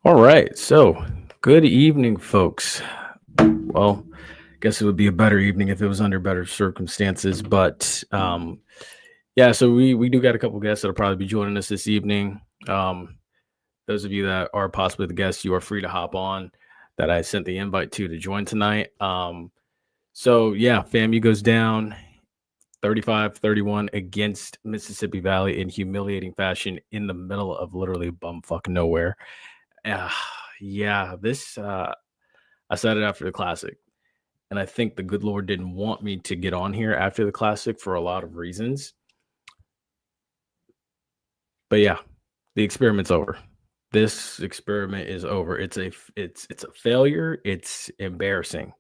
All right. So, good evening, folks. Well, guess it would be a better evening if it was under better circumstances. But yeah, so we do got a couple guests that'll probably be joining us this evening. Those of you that are possibly the guests, you are free to hop on that I sent the invite to join tonight. So yeah, FAMU goes down 35-31 against Mississippi Valley in humiliating fashion in the middle of literally bumfuck nowhere. Uh, yeah, this I said it after the classic, and I think the good Lord didn't want me to get on here after the classic for a lot of reasons. But yeah, the experiment's over. This experiment is over. It's a failure. It's embarrassing.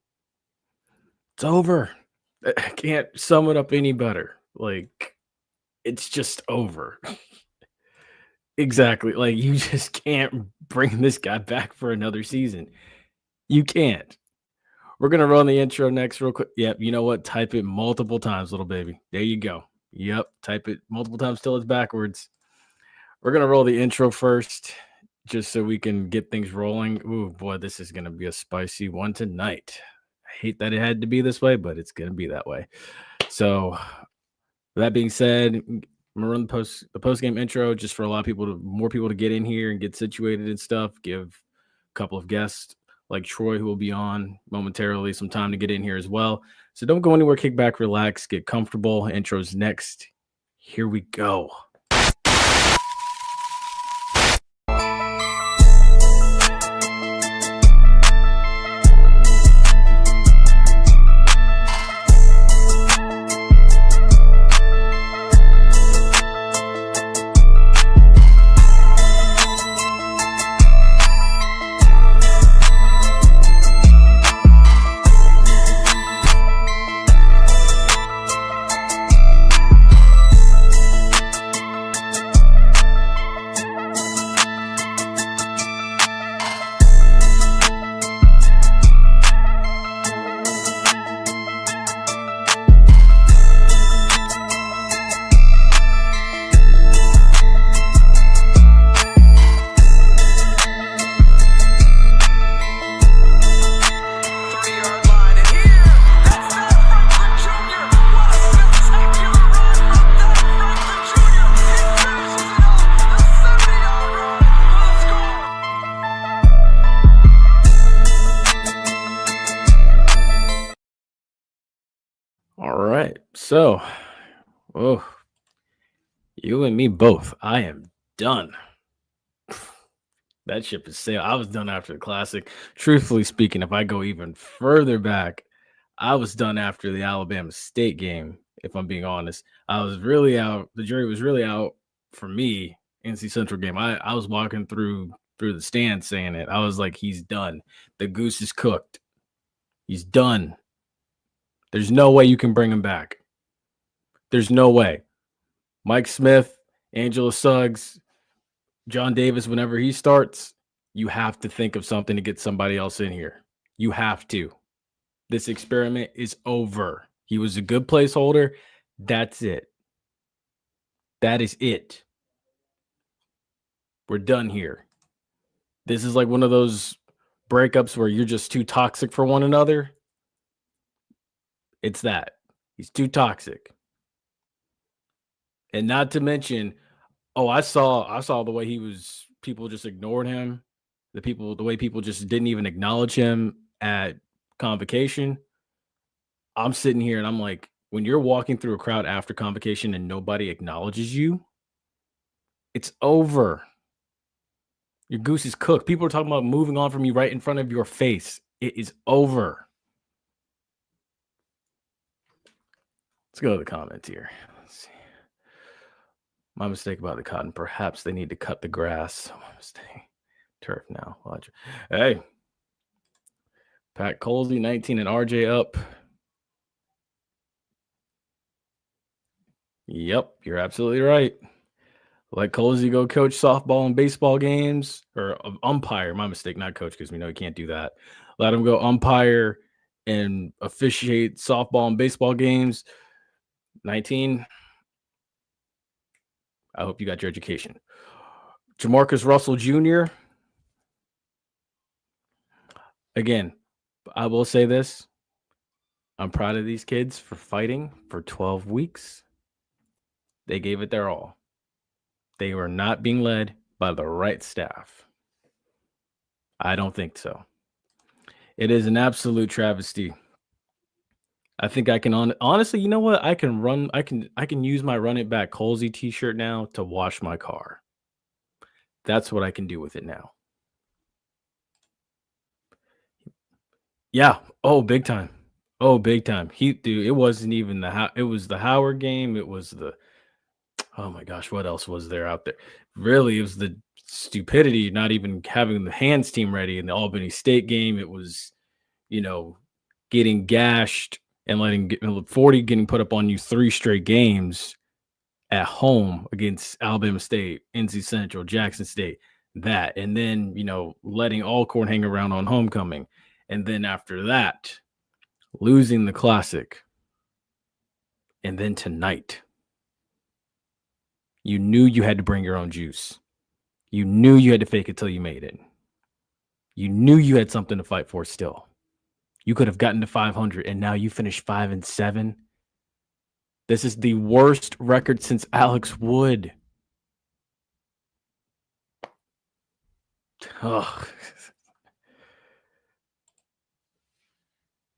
It's over. I can't sum it up any better. Like it's just over. Exactly. Like you just can't bring this guy back for another season. You can't. We're gonna run the intro next real quick. Yep, you know what? Type it multiple times, little baby. There you go. Yep, type it multiple times till it's backwards. We're gonna roll the intro first, just so we can get things rolling. Ooh, boy, this is gonna be a spicy one tonight. I hate that it had to be this way, but it's gonna be that way. So, that being said, I'm gonna run the post game intro just for a lot of people more people to get in here and get situated and stuff. Give a couple of guests like Troy, who will be on momentarily, some time to get in here as well. So don't go anywhere. Kick back, relax, get comfortable. Intros next. Here we go. All right. So, oh, you and me both. I am done. That ship is sailed. I was done after the classic. Truthfully speaking, if I go even further back, I was done after the Alabama State game. If I'm being honest, I was really out. The jury was really out for me. NC Central game. I was walking through the stands saying it. I was like, he's done. The goose is cooked. He's done. There's no way you can bring him back. There's no way. Mike Smith, Angela Suggs, John Davis, whenever he starts, you have to think of something to get somebody else in here. You have to. This experiment is over. He was a good placeholder. That's it. That is it. We're done here. This is like one of those breakups where you're just too toxic for one another. It's that. He's too toxic. And not to mention, I saw the way people just ignored him. The way people just didn't even acknowledge him at convocation. I'm sitting here and I'm like, when you're walking through a crowd after convocation and nobody acknowledges you, it's over. Your goose is cooked. People are talking about moving on from you right in front of your face. It is over. Let's go to the comments here. Let's see. My mistake about the cotton. Perhaps they need to cut the grass. My mistake. Turf now. Watch. Hey. Pat Colsey, 19 and RJ up. Yep, you're absolutely right. Let Colsey go coach softball and baseball games, or umpire. My mistake, not coach, because we know he can't do that. Let him go umpire and officiate softball and baseball games. 19. I hope you got your education. Jamarcus Russell Jr. Again, I will say this. I'm proud of these kids for fighting for 12 weeks. They gave it their all. They were not being led by the right staff. I don't think so. It is an absolute travesty. I think I can honestly, you know what? I can use my Run It Back Colsey t-shirt now to wash my car. That's what I can do with it now. Yeah. Oh, big time. Oh, big time. Dude, it wasn't even it was the Howard game. It was oh my gosh, what else was there out there? Really, it was the stupidity not even having the hands team ready in the Albany State game. It was, you know, getting gashed and 40 getting put up on you 3 straight games at home against Alabama State, NC Central, Jackson State, that, and then, letting Alcorn hang around on homecoming. And then after that, losing the classic. And then tonight, you knew you had to bring your own juice. You knew you had to fake it till you made it. You knew you had something to fight for still. You could have gotten to 500, and now you finished 5-7. This is the worst record since Alex Wood. Oh.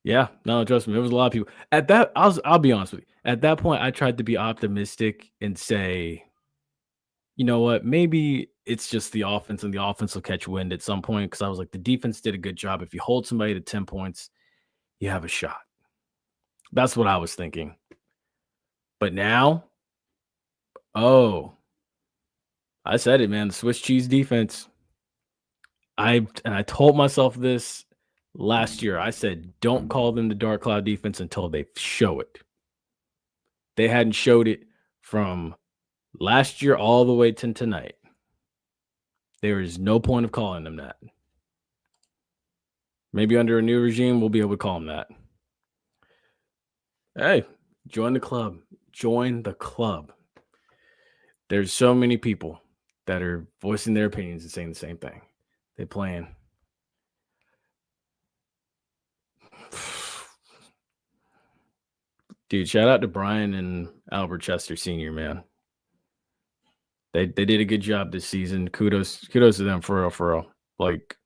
Yeah, no, trust me, there was a lot of people. I'll be honest with you. At that point, I tried to be optimistic and say, you know what, maybe it's just the offense and the offense will catch wind at some point, because I was like, the defense did a good job. If you hold somebody to 10 points, you have a shot. That's what I was thinking. But now, I said it, man, the Swiss cheese defense. I told myself this last year. I said, don't call them the dark cloud defense until they show it. They hadn't showed it from last year all the way to tonight. There is no point of calling them that. Maybe under a new regime, we'll be able to call them that. Hey, join the club. Join the club. There's so many people that are voicing their opinions and saying the same thing. They playing. Dude, shout out to Brian and Albert Chester Sr., man. They did a good job this season. Kudos to them for real. Like,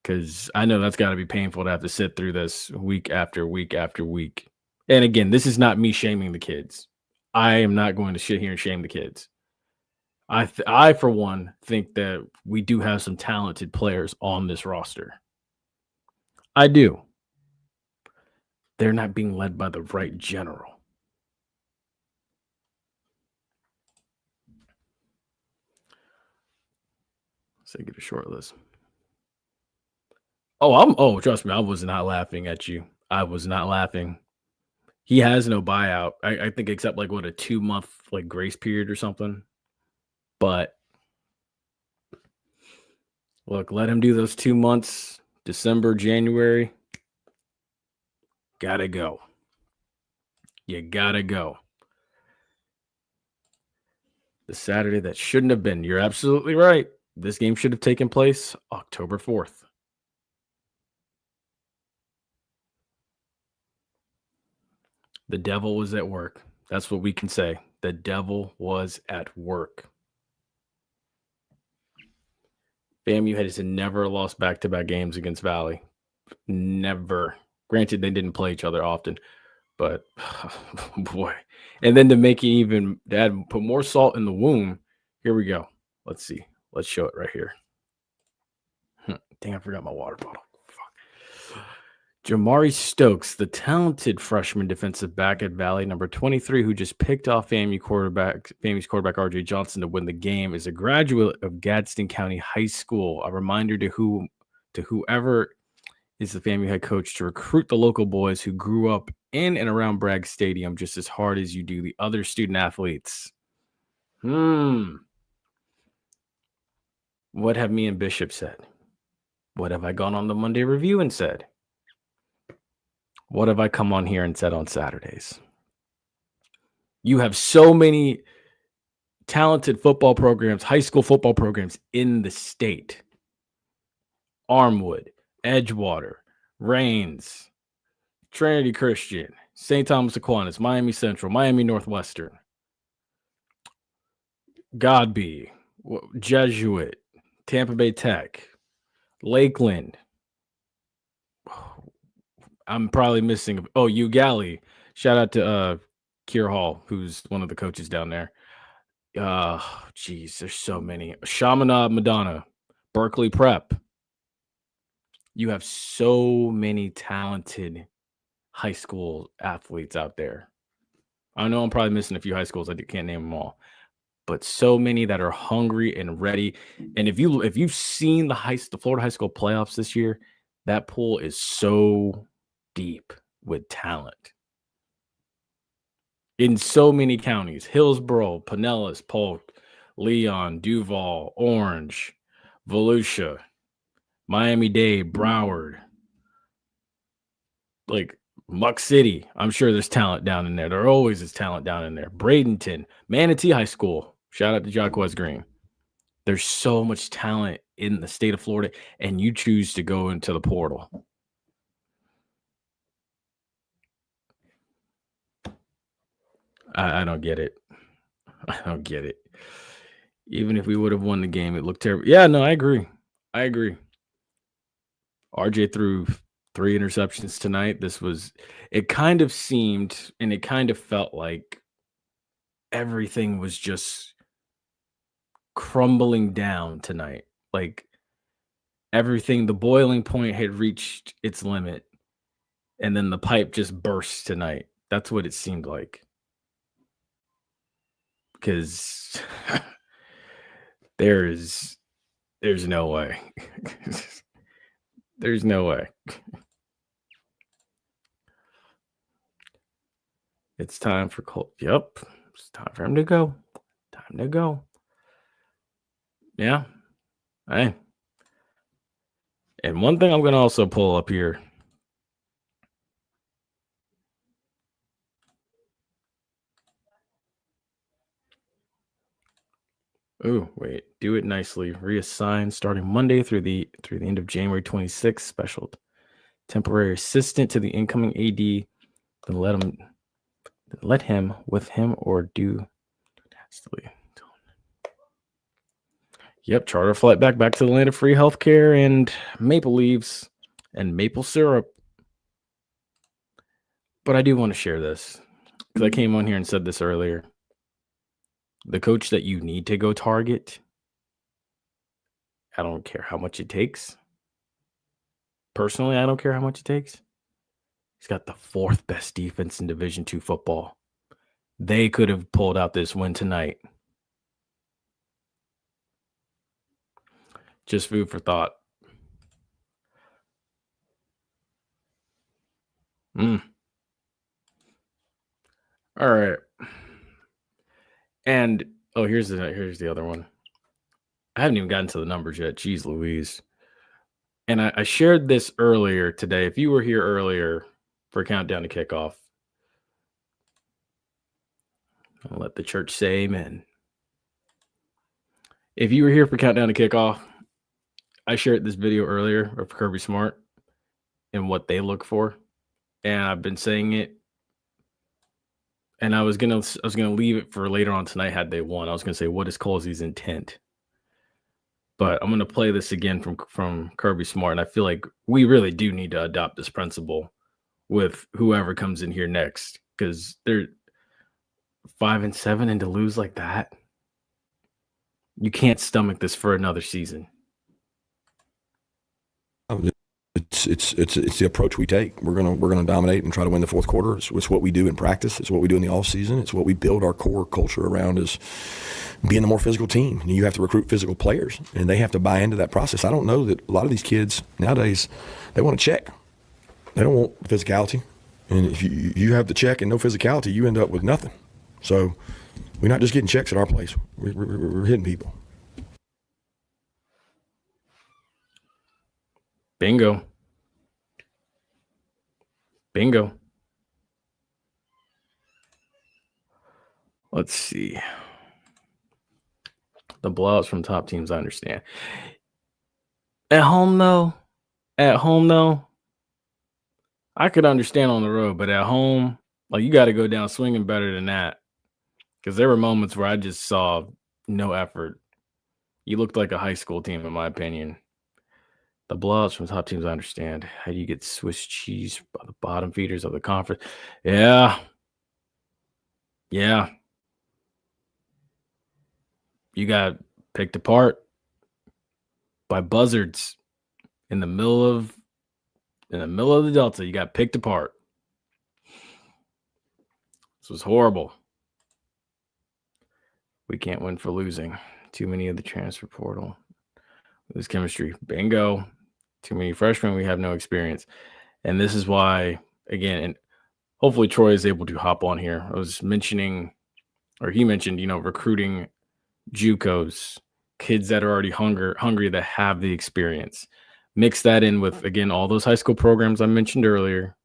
because I know that's got to be painful to have to sit through this week after week after week. And again, this is not me shaming the kids. I am not going to sit here and shame the kids. I for one, think that we do have some talented players on this roster. I do. They're not being led by the right general. So get a short list. Trust me, I was not laughing at you. I was not laughing. He has no buyout. I think except like what, a 2-month like grace period or something. But look, let him do those 2 months, December, January. Gotta go. You gotta go. The Saturday that shouldn't have been. You're absolutely right. This game should have taken place October 4th. The devil was at work. That's what we can say. The devil was at work. FAMU has never lost back-to-back games against Valley. Never. Granted, they didn't play each other often, but boy. And then to make it even, put more salt in the wound. Here we go. Let's see. Let's show it right here. Dang, I forgot my water bottle. Fuck. Jamari Stokes, the talented freshman defensive back at Valley, number 23, who just picked off FAMU's quarterback RJ Johnson to win the game, is a graduate of Gadsden County High School. A reminder to whoever is the FAMU head coach to recruit the local boys who grew up in and around Bragg Stadium just as hard as you do the other student athletes. What have me and Bishop said? What have I gone on the Monday review and said? What have I come on here and said on Saturdays? You have so many talented football programs, high school football programs in the state. Armwood, Edgewater, Rains, Trinity Christian, St. Thomas Aquinas, Miami Central, Miami Northwestern, Godby, Jesuit, Tampa Bay Tech, Lakeland. I'm probably missing. Oh, Ugali. Shout out to Kier Hall, who's one of the coaches down there. Geez, there's so many. Chaminade Madonna, Berkeley Prep. You have so many talented high school athletes out there. I know I'm probably missing a few high schools. I can't name them all, but so many that are hungry and ready. And if you've seen the Florida high school playoffs this year, that pool is so deep with talent in so many counties: Hillsborough, Pinellas, Polk, Leon, Duval, Orange, Volusia, Miami-Dade, Broward, like Muck City. I'm sure there's talent down in there. There always is talent down in there. Bradenton, Manatee High School. Shout out to Jacquez Green. There's so much talent in the state of Florida, and you choose to go into the portal. I don't get it. I don't get it. Even if we would have won the game, it looked terrible. Yeah, no, I agree. RJ threw 3 interceptions tonight. It kind of seemed and it kind of felt like everything was just crumbling down tonight. Like everything, the boiling point had reached its limit, and then the pipe just burst tonight. That's what it seemed like. Because there's no way. There's no way. It's time for Colt. Yep. It's time for him to go. Time to go. Yeah. Hey. And one thing I'm going to also pull up here. Oh, wait. Do it nicely. Reassign starting Monday through the end of January 26th. Special temporary assistant to the incoming AD. Then let him with him or do nastily. Yep, charter flight back to the land of free healthcare and maple leaves and maple syrup. But I do want to share this because I came on here and said this earlier. The coach that you need to go target, I don't care how much it takes. Personally, I don't care how much it takes. He's got the 4th best defense in Division II football. They could have pulled out this win tonight. Just food for thought. All right. And here's the other one. I haven't even gotten to the numbers yet. Jeez Louise. And I shared this earlier today. If you were here earlier for Countdown to Kickoff, I'll let the church say amen. If you were here for Countdown to Kickoff, I shared this video earlier of Kirby Smart and what they look for. And I've been saying it. And I was gonna leave it for later on tonight had they won. I was gonna say, what is Colsey's intent? But I'm gonna play this again from Kirby Smart, and I feel like we really do need to adopt this principle with whoever comes in here next, because they're 5-7 and to lose like that, you can't stomach this for another season. It's the approach we take. We're gonna dominate and try to win the fourth quarter. It's what we do in practice. It's what we do in the off season. It's what we build our core culture around, is being a more physical team. And you have to recruit physical players, and they have to buy into that process. I don't know that a lot of these kids nowadays, they want to check. They don't want physicality. And if you have the check and no physicality, you end up with nothing. So we're not just getting checks at our place. We're hitting people. Bingo. Let's see. The blowouts from top teams, I understand. At home, though, At home, though, I could understand on the road, but at home, like, you gotta go down swinging better than that. Because there were moments where I just saw no effort. You looked like a high school team, in my opinion. The blowouts from top teams, I understand. How do you get Swiss cheese by the bottom feeders of the conference? Yeah. Yeah. You got picked apart by buzzards in the middle of the Delta. You got picked apart. This was horrible. We can't win for losing. Too many of the transfer portal. This chemistry. Bingo. Too many freshmen. We have no experience. And this is why, again, and hopefully Troy is able to hop on here. I was mentioning, or he mentioned, recruiting JUCOs, kids that are already hungry that have the experience. Mix that in with, again, all those high school programs I mentioned earlier.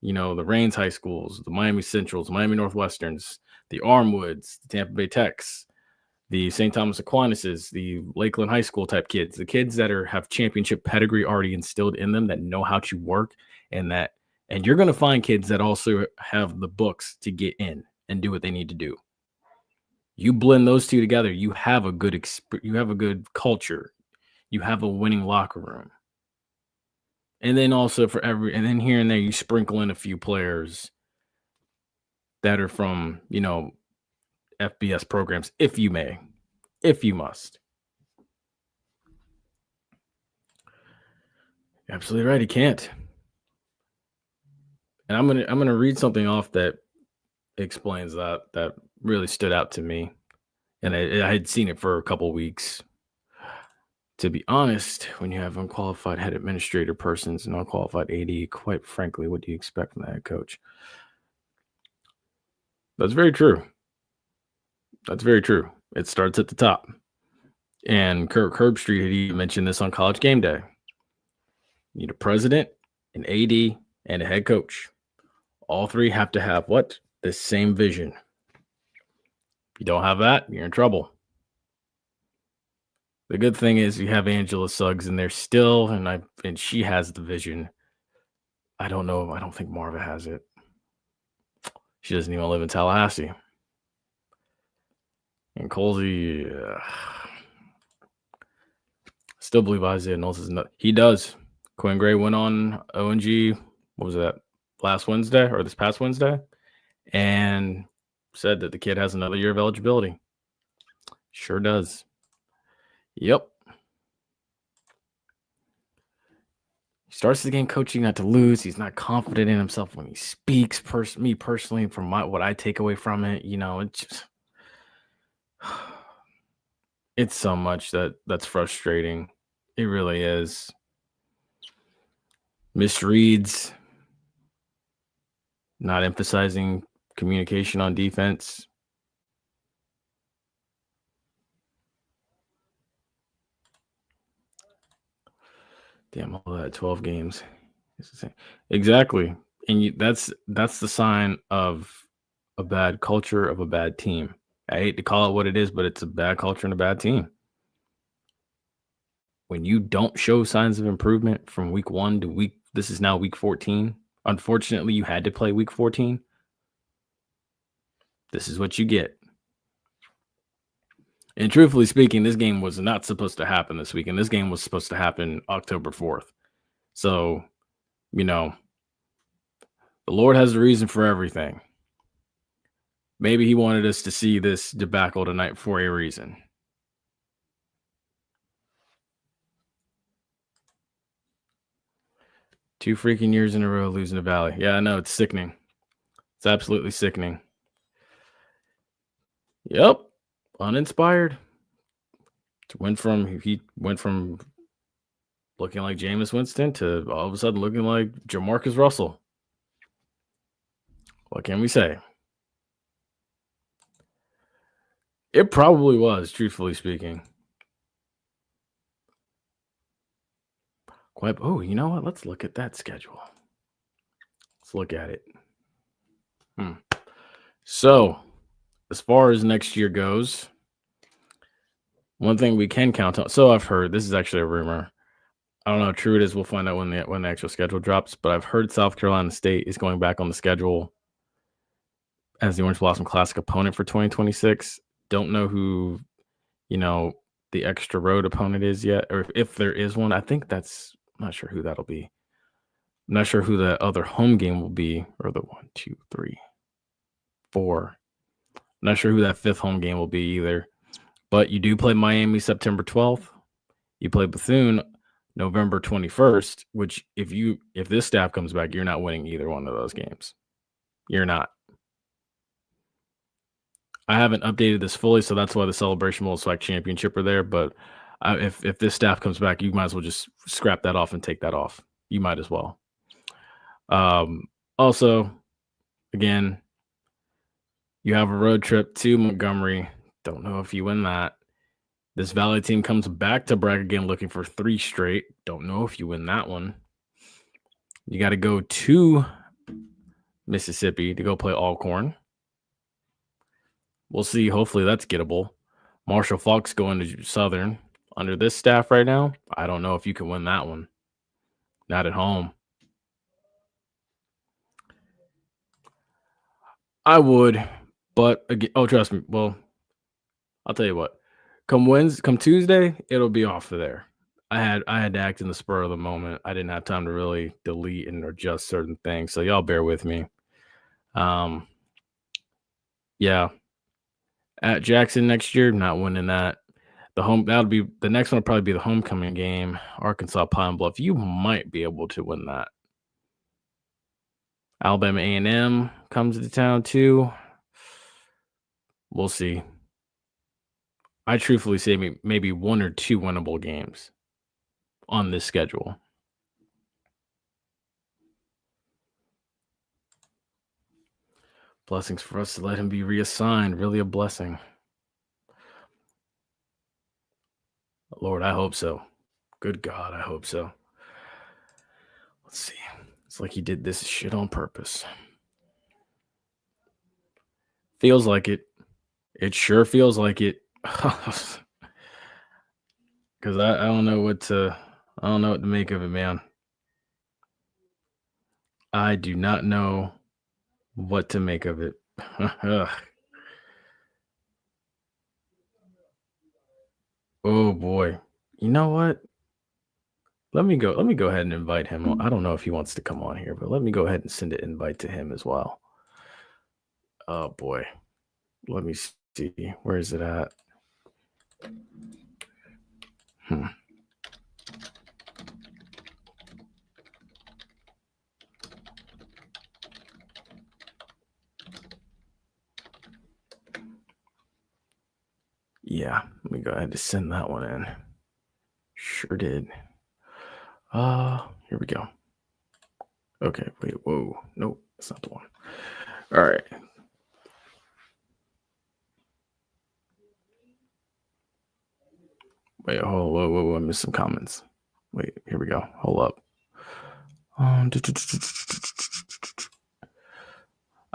The Rains high schools, the Miami Centrals, Miami Northwesterns, the Armwoods, the Tampa Bay Techs, the St. Thomas Aquinas, the Lakeland High School type kids, the kids that have championship pedigree already instilled in them, that know how to work, and you're going to find kids that also have the books to get in and do what they need to do. You blend those two together, you have a good culture, you have a winning locker room. And then also and then here and there, you sprinkle in a few players that are from, FBS programs, if you must. Absolutely right. He can't. And I'm gonna read something off that explains that really stood out to me. And I had seen it for a couple weeks. To be honest, when you have unqualified head administrator persons and unqualified AD, quite frankly, what do you expect from the head coach? That's very true. That's very true. It starts at the top. And Kirk Herbstreit had mentioned this on College Game Day. You need a president, an AD, and a head coach. All three have to have what? The same vision. If you don't have that, you're in trouble. The good thing is you have Angela Suggs in there still, and she has the vision. I don't know. I don't think Marva has it. She doesn't even live in Tallahassee. And Colsey, still believe Isaiah Knowles is not. He does. Quinn Gray went on ONG. What was that? Last Wednesday or this past Wednesday, and said that the kid has another year of eligibility. Sure does. Yep. He starts the game coaching not to lose. He's not confident in himself when he speaks. Me personally, from what I take away from it, it's just it's so much that's frustrating. It really is. Misreads, not emphasizing communication on defense. Damn, all that 12 games. Exactly. And that's the sign of a bad culture of a bad team. I hate to call it what it is, but it's a bad culture and a bad team. When you don't show signs of improvement from week 1 to this is now week 14. Unfortunately, you had to play week 14. This is what you get. And truthfully speaking, this game was not supposed to happen this weekend. This game was supposed to happen October 4th. So, the Lord has a reason for everything. Maybe he wanted us to see this debacle tonight for a reason. Two freaking years in a row losing to Valley. Yeah, I know. It's sickening. It's absolutely sickening. Yep. Uninspired. He went from looking like Jameis Winston to all of a sudden looking like Jamarcus Russell. What can we say? It probably was, truthfully speaking. Oh, you know what? Let's look at that schedule. Let's look at it. So, as far as next year goes, one thing we can count on. So I've heard, this is actually a rumor. I don't know how true it is. We'll find out when the actual schedule drops. But I've heard South Carolina State is going back on the schedule as the Orange Blossom Classic opponent for 2026. Don't know who, you know, the extra road opponent is yet, or if there is one. I think that's I'm not sure who that'll be. I'm not sure who the other home game will be, or the 1, 2, 3, 4. I'm not sure who that fifth home game will be either. But you do play Miami September 12th. You play Bethune November 21st, which if this staff comes back, you're not winning either one of those games. You're not. I haven't updated this fully, so that's why the Celebration Bowl SWAC championship are there. But if this staff comes back, you might as well just scrap that off and take that off. You might as well. Also, again, you have a road trip to Montgomery. Don't know if you win that. This Valley team comes back to Bragg again looking for 3 straight. Don't know if you win that one. You got to go to Mississippi to go play Alcorn. We'll see. Hopefully that's gettable. Marshall Falk's going to Southern. Under this staff right now, I don't know if you can win that one. Not at home. I would, but again, trust me. Well, I'll tell you what. Come Tuesday, it'll be off of there. I had to act in the spur of the moment. I didn't have time to really delete and adjust certain things, so y'all bear with me. Yeah. At Jackson next year, not winning that. That'll be the next one. Will probably be the homecoming game. Arkansas Pine Bluff. You might be able to win that. Alabama A&M comes to town too. We'll see. I truthfully say maybe 1 or 2 winnable games on this schedule. Blessings for us to let him be reassigned. Really a blessing. Lord, I hope so. Good God, I hope so. Let's see. It's like he did this shit on purpose. Feels like it. It sure feels like it. Because I don't know what to make of it, man. I do not know what to make of it. Oh boy. You know what? Let me go ahead and invite him. I don't know if he wants to come on here, but let me go ahead and send an invite to him as well. Oh boy. Let me see. Where is it at? Yeah, let me go ahead and send that one in. Sure did. Here we go. Okay, wait, whoa. Nope, that's not the one. All right. Wait, whoa, I missed some comments. Wait, here we go. Hold up. I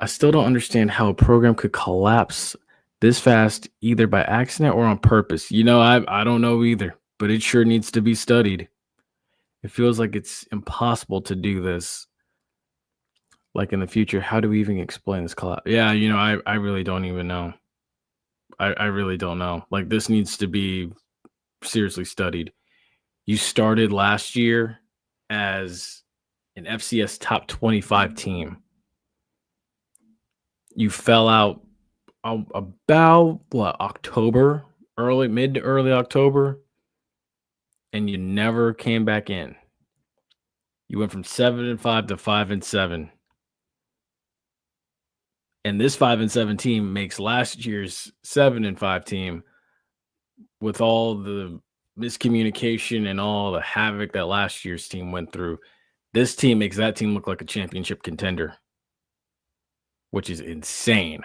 still don't understand how a program could collapse this fast, either by accident or on purpose. You know, I don't know either, but it sure needs to be studied. It feels like it's impossible to do this. Like in the future, how do we even explain this collapse? Yeah, you know, I really don't even know. I really don't know. Like, this needs to be seriously studied. You started last year as an FCS top 25 team. You fell out about October, mid to early October, and you never came back in. You went from 7-5 to 5-7. And this 5-7 team makes last year's 7-5 team, with all the miscommunication and all the havoc that last year's team went through. This team makes that team look like a championship contender, which is insane.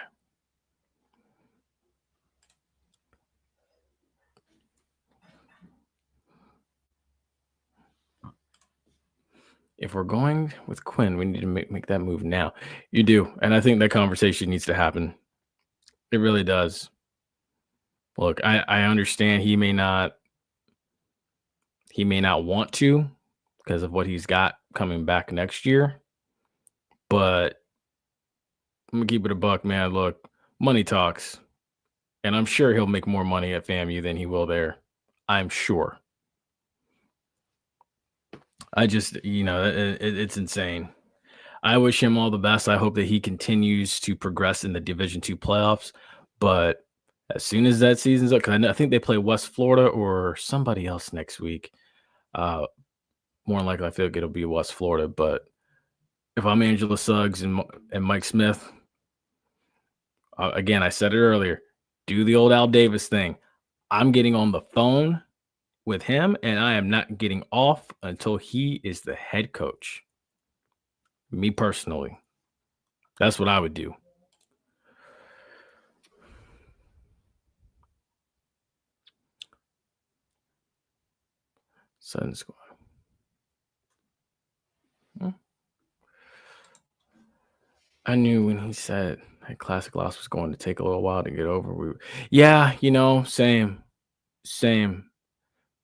If we're going with Quinn, we need to make that move now. You do. And I think that conversation needs to happen. It really does. Look, I understand he may not He may not want to because of what he's got coming back next year. But I'm going to keep it a buck, man. Look, money talks. And I'm sure he'll make more money at FAMU than he will there. I'm sure. I just, it's insane. I wish him all the best. I hope that he continues to progress in the Division II playoffs. But as soon as that season's up, because I think they play West Florida or somebody else next week. More than likely, I feel like it'll be West Florida. But if I'm Angela Suggs and Mike Smith, again, I said it earlier, do the old Al Davis thing. I'm getting on the phone with him, and I am not getting off until he is the head coach. Me personally. That's what I would do. Sun Squad. I knew when he said that classic loss was going to take a little while to get over. Same.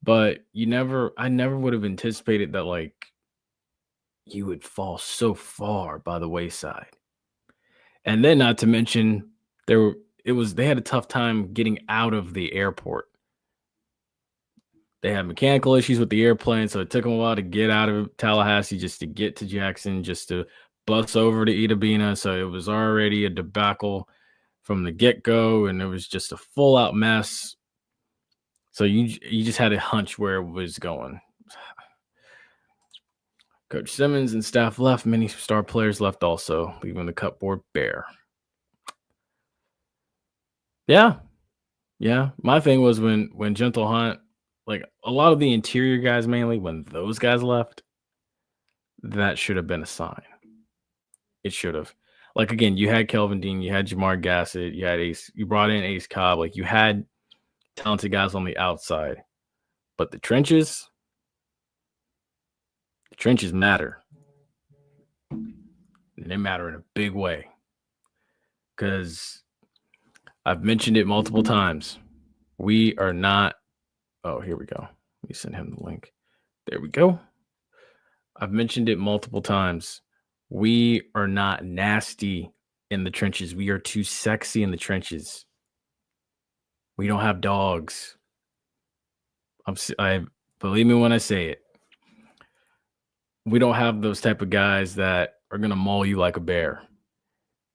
But I never would have anticipated that like you would fall so far by the wayside. And then not to mention they had a tough time getting out of the airport. They had mechanical issues with the airplane, so it took them a while to get out of Tallahassee just to get to Jackson, just to bus over to Itta Bena. So it was already a debacle from the get-go, and it was just a full-out mess. So you just had a hunch where it was going. Coach Simmons and staff left. Many star players left also, leaving the cupboard bare. Yeah. My thing was when Gentle Hunt, like a lot of the interior guys mainly, when those guys left, that should have been a sign. It should have. Like, again, you had Kelvin Dean, you had Jamar Gassett, you had Ace, you brought in Ace Cobb. Like, you had talented guys on the outside. But the trenches matter. And they matter in a big way. Because I've mentioned it multiple times. We are not. Oh, here we go. Let me send him the link. There we go. I've mentioned it multiple times. We are not nasty in the trenches. We are too sexy in the trenches. We don't have dogs. I believe me when I say it. We don't have those type of guys that are going to maul you like a bear.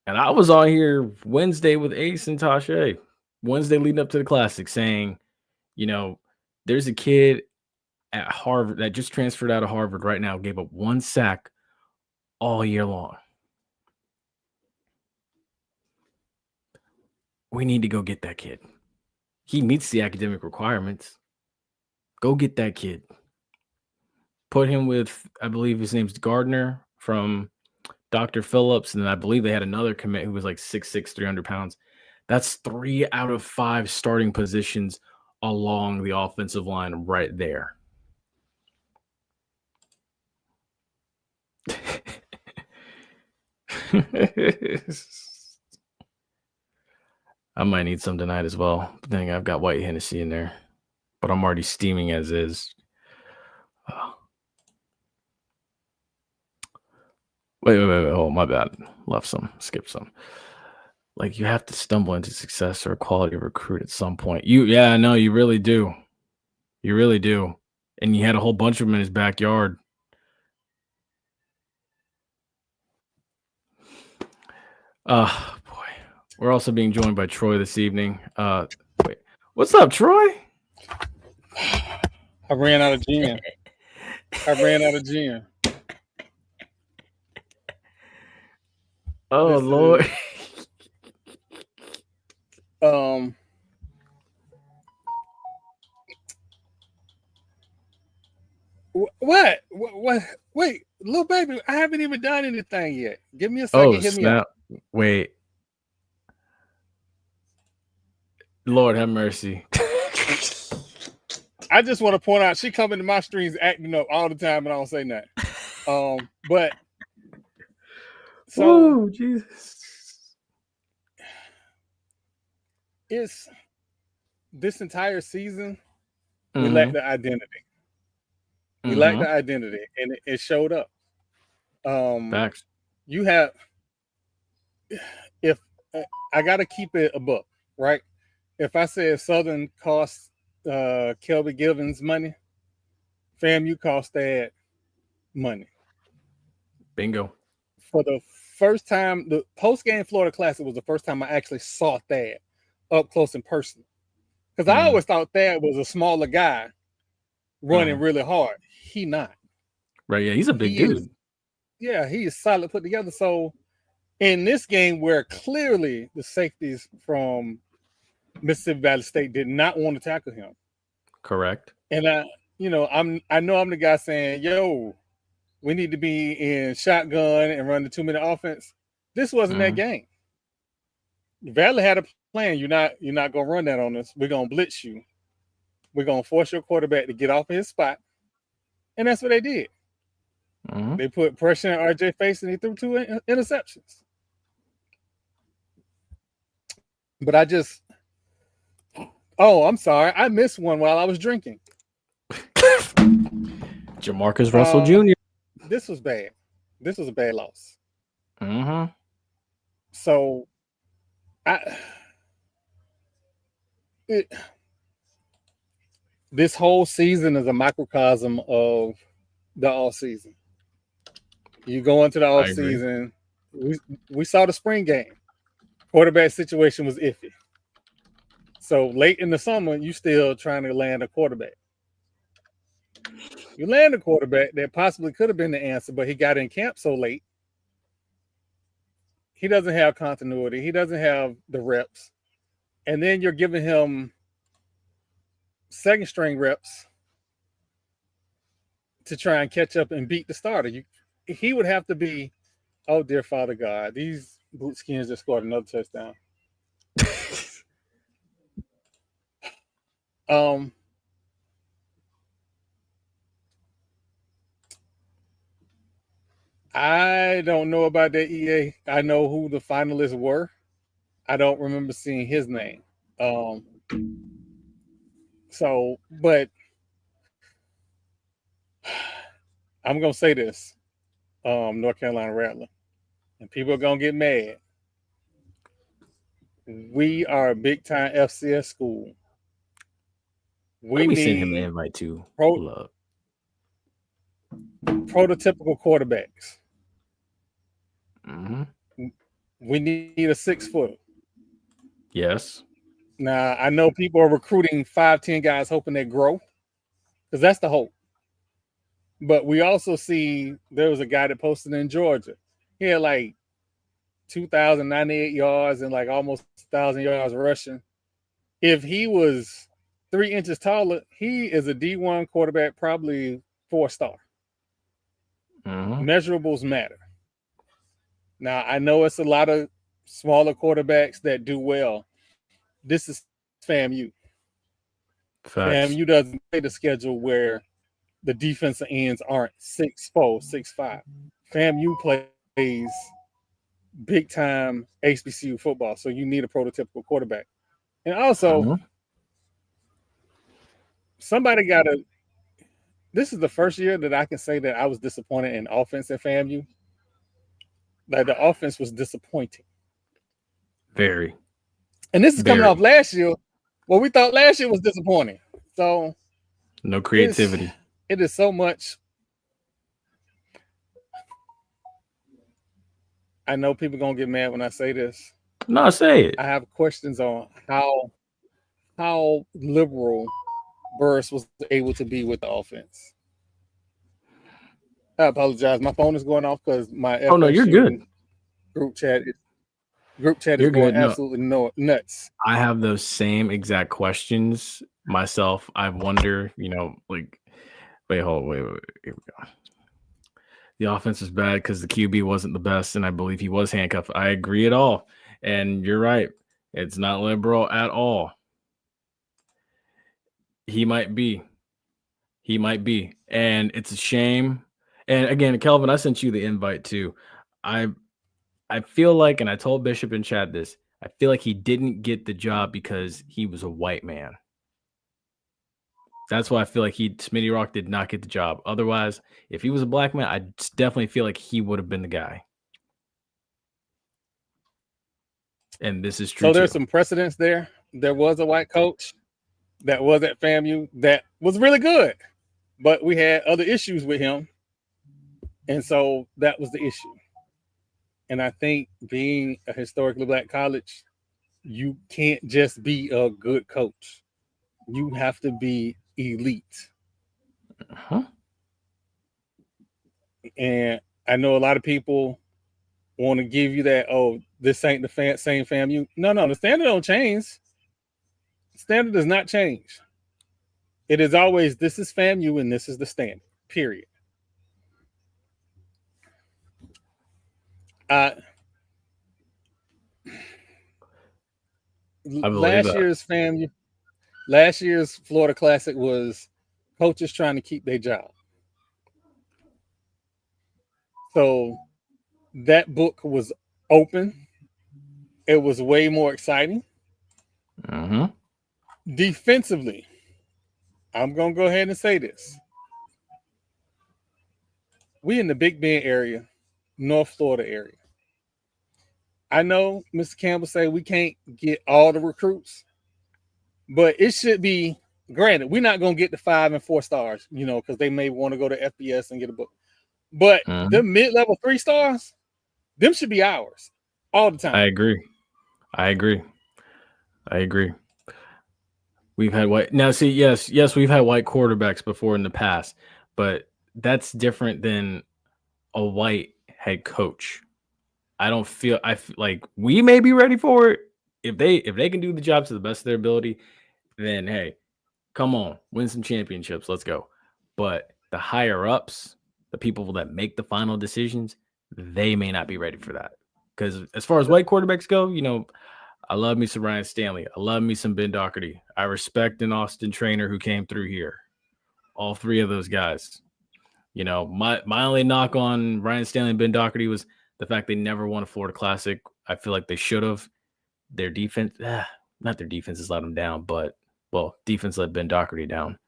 And I was on here Wednesday with Ace and Tasha, Wednesday leading up to the Classic, saying, there's a kid at Harvard that just transferred out of Harvard right now, gave up 1 sack all year long. We need to go get that kid. He meets the academic requirements. Go get that kid. Put him with, I believe his name's Gardner from Dr. Phillips, and then I believe they had another commit who was like 6'6", 300 pounds. That's 3 out of 5 starting positions along the offensive line right there. I might need some tonight as well. But then I've got white Hennessy in there, but I'm already steaming as is. Wait. Oh, my bad. Left some, skipped some. Like, you have to stumble into success or a quality recruit at some point. You really do. You really do. And he had a whole bunch of them in his backyard. Boy. We're also being joined by Troy this evening. Wait. What's up, Troy? I ran out of gin. Oh, Lord. What? Wait, little baby, I haven't even done anything yet. Give me a second. Hit me up. Wait. Lord have mercy. I just want to point out she come into my streams acting up all the time and I don't say nothing. But so Jesus. It's this entire season we lack the identity. We lacked the identity, and it showed up. Facts. You have, if I got to keep it a book, right? If I said Southern cost Kelby Givens money, FAMU cost that money. Bingo. For the first time, the post-game Florida Classic was the first time I actually saw Thad up close and personal. Because I always thought Thad was a smaller guy running really hard. He not. Right, yeah, he's a big dude. He is solid put together. So in this game where clearly the safeties from Mississippi Valley State did not want to tackle him. Correct. And I know I'm the guy saying, yo, we need to be in shotgun and run the 2-minute offense. This wasn't that game. Valley had a plan. You're not gonna run that on us. We're gonna blitz you. We're gonna force your quarterback to get off of his spot. And that's what they did. They put pressure on RJ face and he threw 2 interceptions. But I'm sorry. I missed one while I was drinking. Jamarcus Russell Jr. This was bad. This was a bad loss. So this whole season is a microcosm of the all season. You go into the off season. We saw the spring game. Quarterback situation was iffy. So late in the summer, you still trying to land a quarterback. You land a quarterback that possibly could have been the answer, but he got in camp so late. He doesn't have continuity. He doesn't have the reps. And then you're giving him second string reps to try and catch up and beat the starter. He would have to be, oh, dear Father God, these boot skins just scored another touchdown. I don't know about that EA. I know who the finalists were. I don't remember seeing his name. But I'm going to say this, North Carolina Rattler, and people are going to get mad. We are a big-time FCS school. Let me send him an invite too. Prototypical quarterbacks. We need a 6-footer. Yes. Now, I know people are recruiting 5'10" guys hoping they grow, because that's the hope. But we also see there was a guy that posted in Georgia. He had like 2,098 yards and like almost 1,000 yards rushing. If he was 3 inches taller, he is a D1 quarterback, probably 4-star. Measurables matter. Now, I know it's a lot of smaller quarterbacks that do well. This is FAMU. FAMU doesn't play the schedule where the defensive ends aren't 6'4", 6'5". FAMU plays big-time HBCU football, so you need a prototypical quarterback. And also, somebody got to – this is the first year that I can say that I was disappointed in offense at FAMU. Like, the offense was disappointing. Very. And this is coming off last year. Well, we thought last year was disappointing. So no creativity. It is so much. I know people gonna get mad when I say this. No, say it. I have questions on how liberal Burris was able to be with the offense. I apologize. My phone is going off because my FAMU no, you're good. Group chat is going absolutely nuts. I have those same exact questions myself. I wonder, wait, here we go. The offense is bad because the QB wasn't the best, and I believe he was handcuffed. I agree at all. And you're right. It's not liberal at all. He might be. And it's a shame. And again, Kelvin, I sent you the invite too. I feel like, and I told Bishop in chat this, I feel like he didn't get the job because he was a white man. That's why I feel like Smitty Rock did not get the job. Otherwise, if he was a black man, I definitely feel like he would have been the guy. And this is true. So there's some precedents there. There was a white coach that was at FAMU that was really good, but we had other issues with him. And so that was the issue. And I think being a historically black college, you can't just be a good coach. You have to be elite. And I know a lot of people want to give you that, oh, this ain't the same FAMU. No, the standard don't change. The standard does not change. It is always, this is FAMU and this is the standard, period. Last year's Florida Classic was coaches trying to keep their job. So that book was open. It was way more exciting. Defensively, I'm going to go ahead and say this. We in the Big Bend area, North Florida area. I know Mr. Campbell say we can't get all the recruits, but it should be granted. We're not going to get the 5 and 4 stars, because they may want to go to FBS and get a book. But the mid-level 3 stars, them should be ours all the time. I agree. We've had white now. See, yes, we've had white quarterbacks before in the past, but that's different than a white head coach. I feel like we may be ready for it. If they can do the job to the best of their ability, then hey, come on, win some championships. Let's go. But the higher ups, the people that make the final decisions, they may not be ready for that. Because as far as white quarterbacks go, I love me some Ryan Stanley. I love me some Ben Doherty. I respect an Austin Trainer who came through here. All 3 of those guys. My only knock on Ryan Stanley and Ben Doherty was the fact they never won a Florida Classic. I feel like they should have. Their defense, not their defense has let them down, but, defense let Ben Doherty down.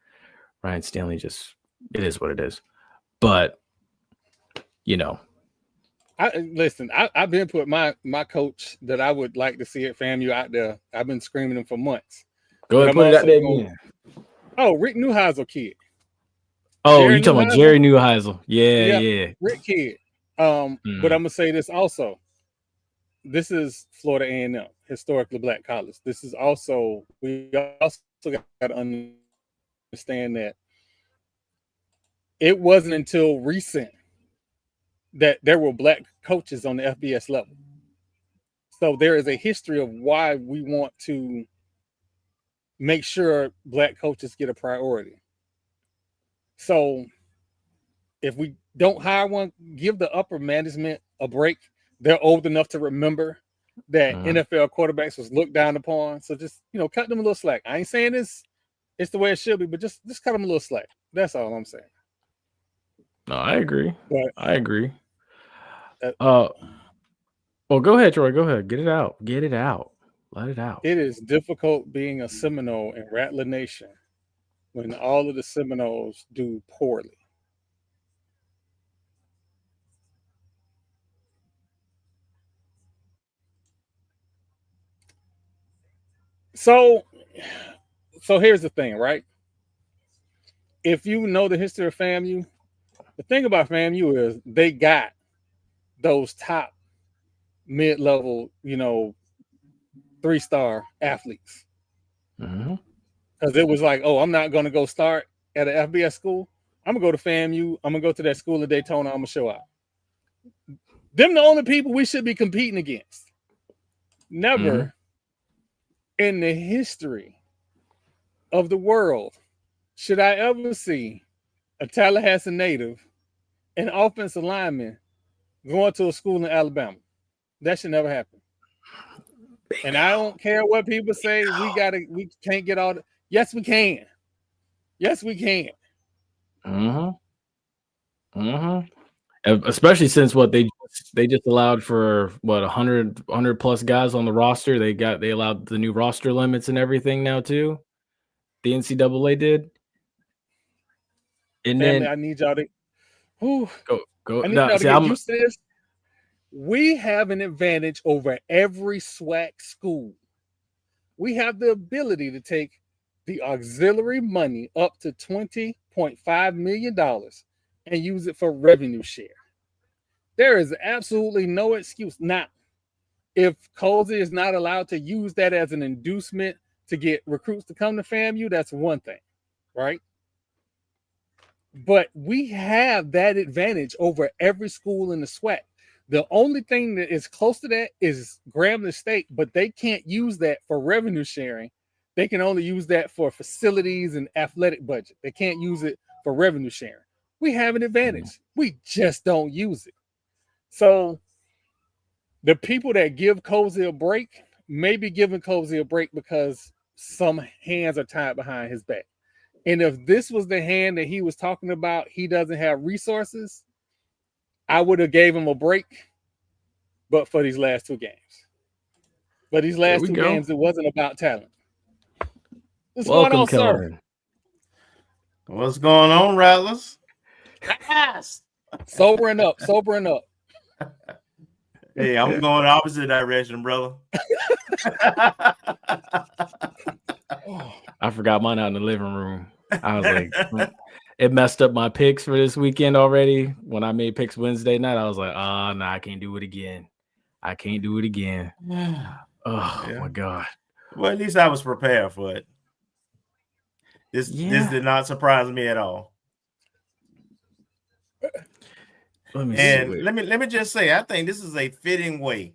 Ryan Stanley it is what it is. But, I've been put my coach that I would like to see at FAMU out there. I've been screaming him for months. Go ahead and put it out there again. Oh, Rick Neuheisel kid. Oh, you talking about Jerry Neuheisel? Yeah. Rick kid. But I'm gonna say this also. This is Florida A&M, historically black college. This is also, we also got to understand that it wasn't until recent that there were black coaches on the FBS level. So there is a history of why we want to make sure black coaches get a priority. So if we don't hire one, give the upper management a break. They're old enough to remember that NFL quarterbacks was looked down upon. So just, cut them a little slack. I ain't saying it's the way it should be, but just cut them a little slack. That's all I'm saying. No, I agree. I agree. Well, go ahead, Troy. Go ahead. Get it out. Let it out. It is difficult being a Seminole in Rattler Nation when all of the Seminoles do poorly. So here's the thing, right? If you know the history of FAMU, the thing about FAMU is they got those top mid-level, 3-star athletes. Because it was like, oh, I'm not going to go start at an FBS school. I'm going to go to FAMU. I'm going to go to that school in Daytona. I'm going to show out. Them the only people we should be competing against. Never in the history of the world should I ever see a Tallahassee native, an offensive lineman, going to a school in Alabama. That should never happen. And I don't care what people say. We can't get all the. Yes, we can. Yes, we can. Especially since they just allowed for 100 plus guys on the roster. They allowed the new roster limits and everything now too. The NCAA did. And family, then I need y'all to go. I need No, y'all to see, get used to this. We have an advantage over every SWAC school. We have the ability to take the auxiliary money up to $20.5 million and use it for revenue share. There is absolutely no excuse. Now, if Cozy is not allowed to use that as an inducement to get recruits to come to FAMU, that's one thing, right? But we have that advantage over every school in the SWAC. The only thing that is close to that is Grambling State, but they can't use that for revenue sharing. They can only use that for facilities and athletic budget. They can't use it for revenue sharing. We have an advantage. We just don't use it. So the people that give Cozy a break may be giving Cozy a break because some hands are tied behind his back. And if this was the hand that he was talking about, he doesn't have resources, I would have gave him a break, but for these last 2 games. But these last 2 games, it wasn't about talent. What's going on, sir? What's going on, Rattlers? Sobering up. Hey, I'm going the opposite direction, brother. I forgot mine out in the living room. I was like, it messed up my picks for this weekend already. When I made picks Wednesday night, I was like, oh, no, I can't do it again. Oh, my God. Well, at least I was prepared for it. This did not surprise me at all. Let me just say, I think this is a fitting way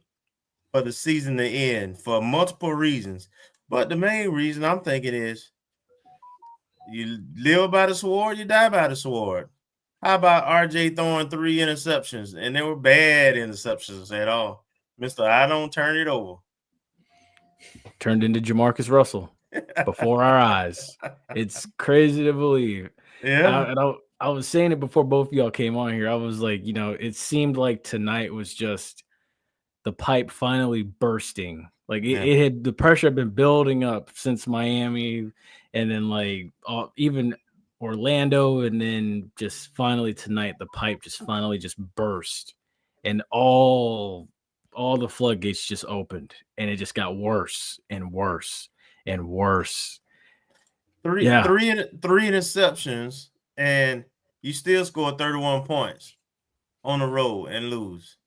for the season to end for multiple reasons. But the main reason I'm thinking is you live by the sword, you die by the sword. How about RJ throwing 3 interceptions? And they were bad interceptions at all. Mr. I don't turn it over. Turned into Jamarcus Russell before our eyes. It's crazy to believe. Yeah. I was saying it before both of y'all came on here. I was like, it seemed like tonight was just the pipe finally bursting. Like it had, the pressure had been building up since Miami, and then even Orlando, and then just finally tonight the pipe just finally just burst, and all the floodgates just opened, and it just got worse and worse and worse. Three interceptions, and you still score 31 points on the road and lose.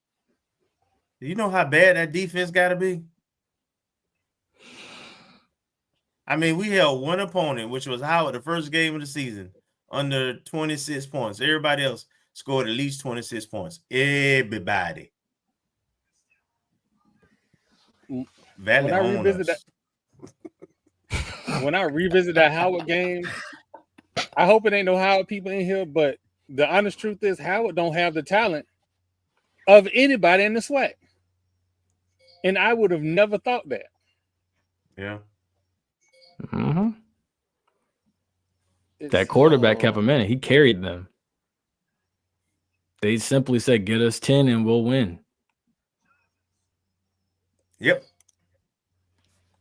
You know how bad that defense got to be? I mean, we held one opponent, which was Howard, the first game of the season, under 26 points. Everybody else scored at least 26 points. Everybody. When I revisit that Howard game, I hope it ain't no Howard people in here, but the honest truth is Howard don't have the talent of anybody in the SWAC. And I would have never thought that. Yeah. Mm-hmm. That quarterback kept him in it. He carried them. They simply said, get us 10 and we'll win. Yep.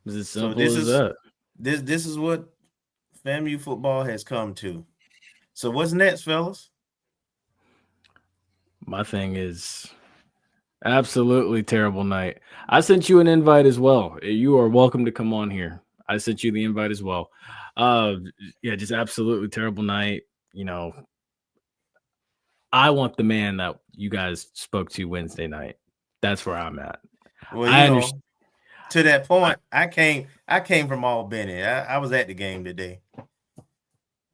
It's as simple as that. This is what FAMU football has come to. So what's next, fellas? My thing is absolutely terrible night. I sent you an invite as well. You are welcome to come on here. I sent you the invite as well. Just absolutely terrible night. I want the man that you guys spoke to Wednesday night. That's where I'm at. Well, to that point, I came from Albany. I was at the game today.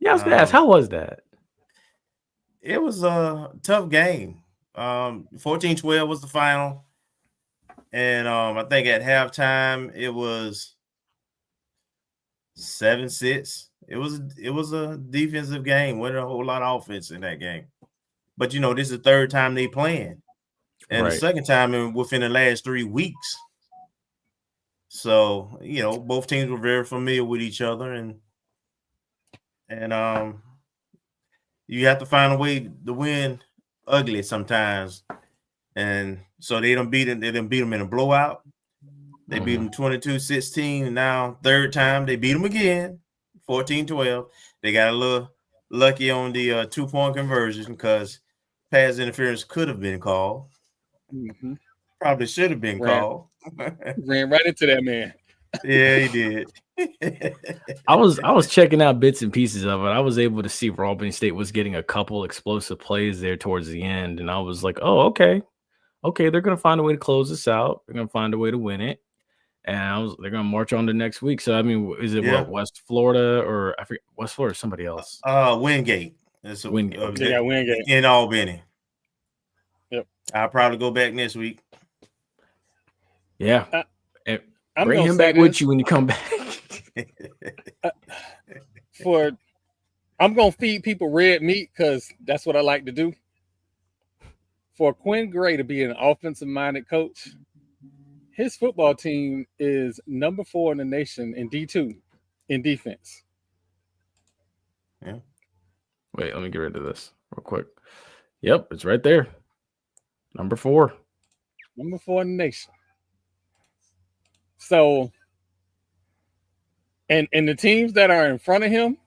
Yeah, I was gonna ask, how was that? It was a tough game. 14-12 was the final. And I think at halftime it was 7-6. It was a defensive game. Wasn't a whole lot of offense in that game. But this is the third time they playing. And the second time within the last 3 weeks. So, both teams were very familiar with each other, and you have to find a way to win ugly sometimes. And so they done beat them in a blowout. They beat them 22-16, and now third time they beat them again, 14-12. They got a little lucky on the 2-point conversion because pass interference could have been called. Mm-hmm. Probably should have been called. Ran right into that man. Yeah, he did. I was checking out bits and pieces of it. I was able to see where Albany State was getting a couple explosive plays there towards the end, and I was like, "Oh, okay, they're gonna find a way to close this out. They're gonna find a way to win it." And they're gonna march on to next week. So I mean, is it what, West Florida or I forget West Florida or somebody else? Wingate. It's Wingate. Okay. They got Wingate in Albany. Yep. I'll probably go back next week. Yeah. Bring him back with you when you come back. I'm gonna feed people red meat because that's what I like to do. For Quinn Gray to be an offensive-minded coach, his football team is number 4 in the nation in D2 in defense. Yeah. Wait, let me get rid of this real quick. Yep, it's right there. Number 4. Number 4 in the nation. So, and the teams that are in front of him,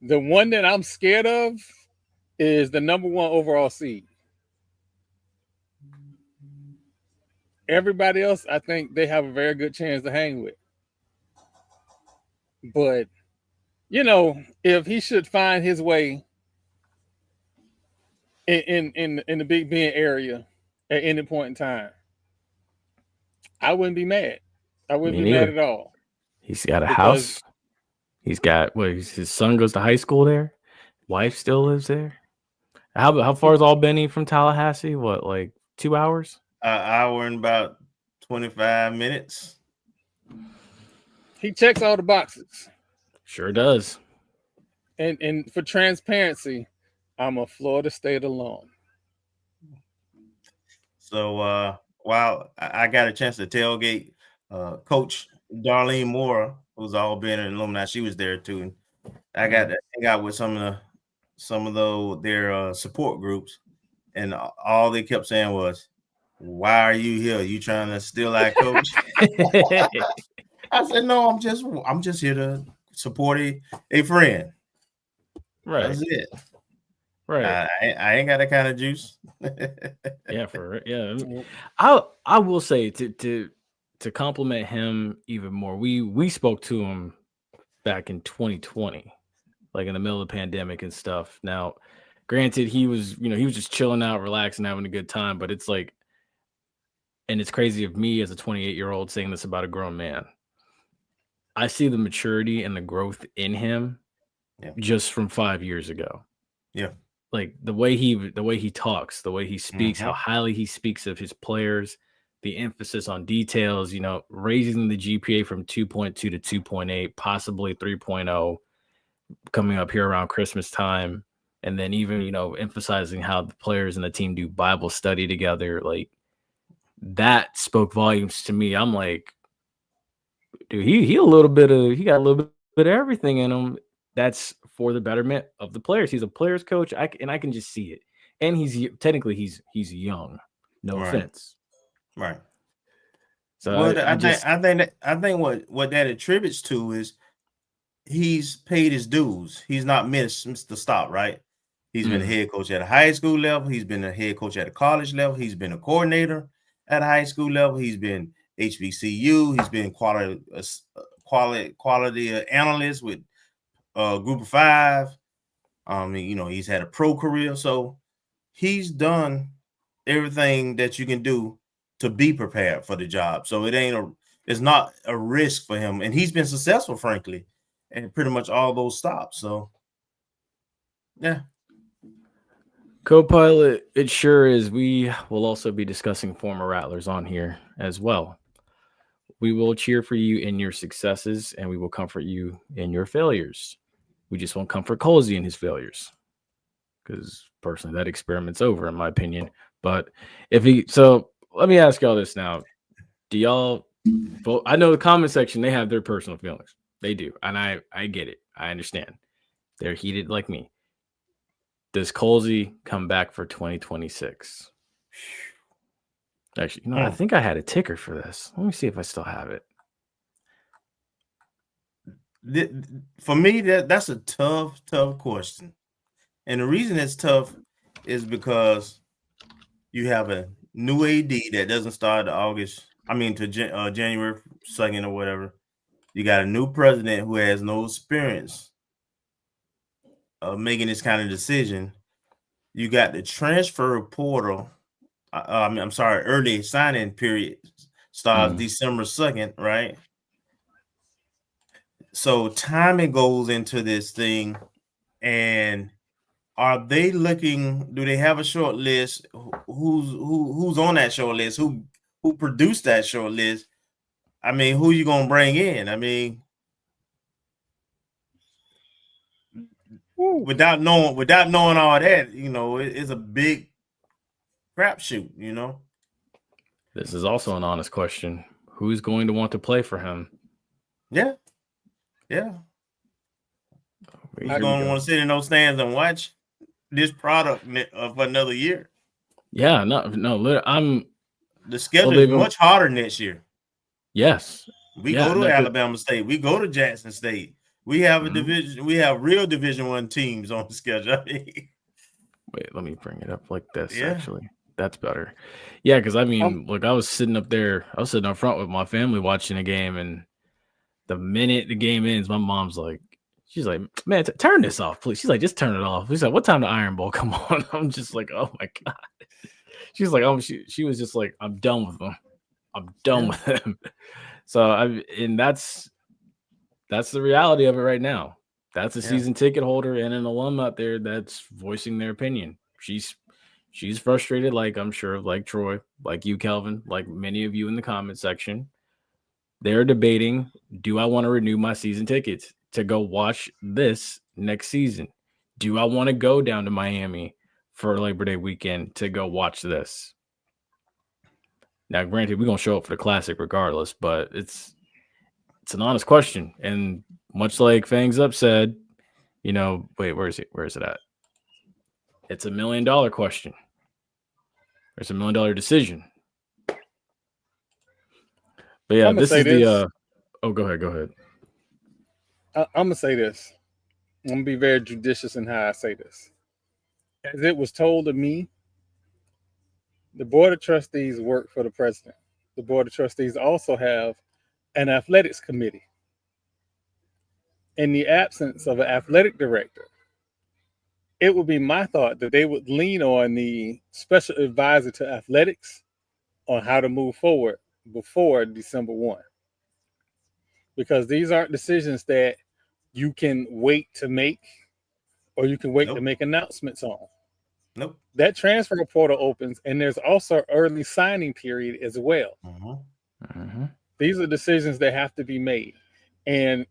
the one that I'm scared of is the number 1 overall seed. Everybody else, I think they have a very good chance to hang with. But, if he should find his way in the Big Bend area at any point in time, I wouldn't be mad. I wouldn't be mad at all. He's got a house. He's got his son goes to high school there. Wife still lives there. How far is Albany from Tallahassee? What, like 2 hours? An hour and about 25 minutes. He checks all the boxes. Sure does. And for transparency, I'm a Florida State alum. So while I got a chance to tailgate, Coach Darlene Moore, who's Albany alumni, she was there too. And I got to hang out with some of their support groups, and all they kept saying was, "Why are you here? You trying to steal our coach?" I said, "No, I'm just here to support a friend." Right. That's it. Right. I ain't got that kind of juice. Yeah. I will say to compliment him even more. We spoke to him back in 2020, like in the middle of the pandemic and stuff. Now, granted, he was just chilling out, relaxing, having a good time. But it's like, and it's crazy of me as a 28-year-old saying this about a grown man. I see the maturity and the growth in him just from 5 years ago. Yeah. Like the way he talks, the way he speaks, how highly he speaks of his players, the emphasis on details, raising the GPA from 2.2 to 2.8, possibly 3.0 coming up here around Christmas time. And then even, emphasizing how the players and the team do Bible study together. Like that spoke volumes to me. I'm like, dude, he got a little bit of everything in him. That's for the betterment of the players. He's a players coach. I can just see it. And he's young. No offense. Right. So I think what that attributes to is he's paid his dues. He's not missed the stop, right? He's been a head coach at a high school level. He's been a head coach at a college level. He's been a coordinator at a high school level. He's been HBCU. He's been quality analyst with Group of 5. He's had a pro career, so he's done everything that you can do to be prepared for the job. So it's not a risk for him, and he's been successful, frankly, and pretty much all those stops. So, yeah. Co-pilot, it sure is. We will also be discussing former Rattlers on here as well. We will cheer for you in your successes, and we will comfort you in your failures. We just won't comfort Colsey in his failures, because personally, that experiment's over, in my opinion. But so let me ask y'all this now: do y'all vote? I know the comment section, they have their personal feelings. They do, and I get it. I understand. They're heated like me. Does Colsey come back for 2026? Actually, I think I had a ticker for this. Let me see if I still have it. for me, that's a tough question. And the reason it's tough is because you have a new AD that doesn't start to January 2nd or whatever. You got a new president who has no experience of making this kind of decision. You got the transfer portal. Early signing period starts December 2nd, right? So timing goes into this thing, and are they looking? Do they have a short list? Who's on that short list? Who produced that short list? I mean, who you gonna bring in? I mean, without knowing all that, it's a big crapshoot. This is also an honest question. Who's going to want to play for him? Yeah. Who's going to want to sit in those stands and watch this product for another year? Yeah, no. The schedule is much harder next year. Yes. We go to Alabama State. We go to Jackson State. We have a division. We have real Division I teams on the schedule. Wait, let me bring it up like this. Yeah. Actually, that's better. Yeah, because look, I was sitting up there. I was sitting up front with my family watching a game, and the minute the game ends, my mom's like, she's like, "Man, turn this off, please." She's like, "Just turn it off." She's like, "What time the Iron Bowl come on?" I'm just like, "Oh my god." She's like, "Oh," she was just like, "I'm done with them. I'm done with them." So that's the reality of it right now. That's a season ticket holder and an alum out there that's voicing their opinion. She's frustrated, like I'm sure, like Troy, like you, Kelvin, like many of you in the comment section. They're debating, do I want to renew my season tickets to go watch this next season? Do I want to go down to Miami for Labor Day weekend to go watch this? Now, granted, we're going to show up for the Classic regardless, but it's an honest question. And much like Fangs Up said, wait, where is it? Where is it at? It's $1 million question. It's $1 million decision. But yeah, this is the go ahead. I'm gonna say this. I'm gonna be very judicious in how I say this. As it was told to me, the Board of Trustees work for the president. The Board of Trustees also have an athletics committee. In the absence of an athletic director, it would be my thought that they would lean on the special advisor to athletics on how to move forward before December 1. Because these aren't decisions that you can wait to make or you can wait to make announcements on. Nope. That transfer portal opens, and there's also early signing period as well. These are decisions that have to be made. And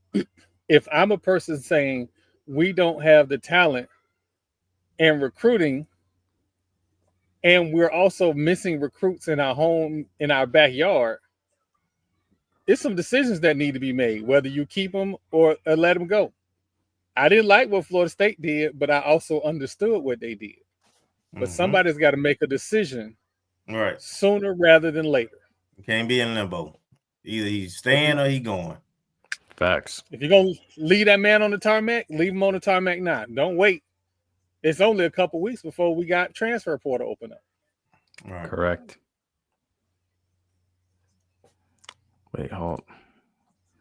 if I'm a person saying we don't have the talent and recruiting, and we're also missing recruits in our backyard, it's some decisions that need to be made, whether you keep them or let them go. I didn't like what Florida State did, but I also understood what they did. But somebody's got to make a decision sooner rather than later. You can't be in limbo. Either he's staying or he's going. Facts. If you're going to leave that man on the tarmac, leave him on the tarmac now. Don't wait. It's only a couple weeks before we got transfer portal open up. Right. Correct. Wait, hold.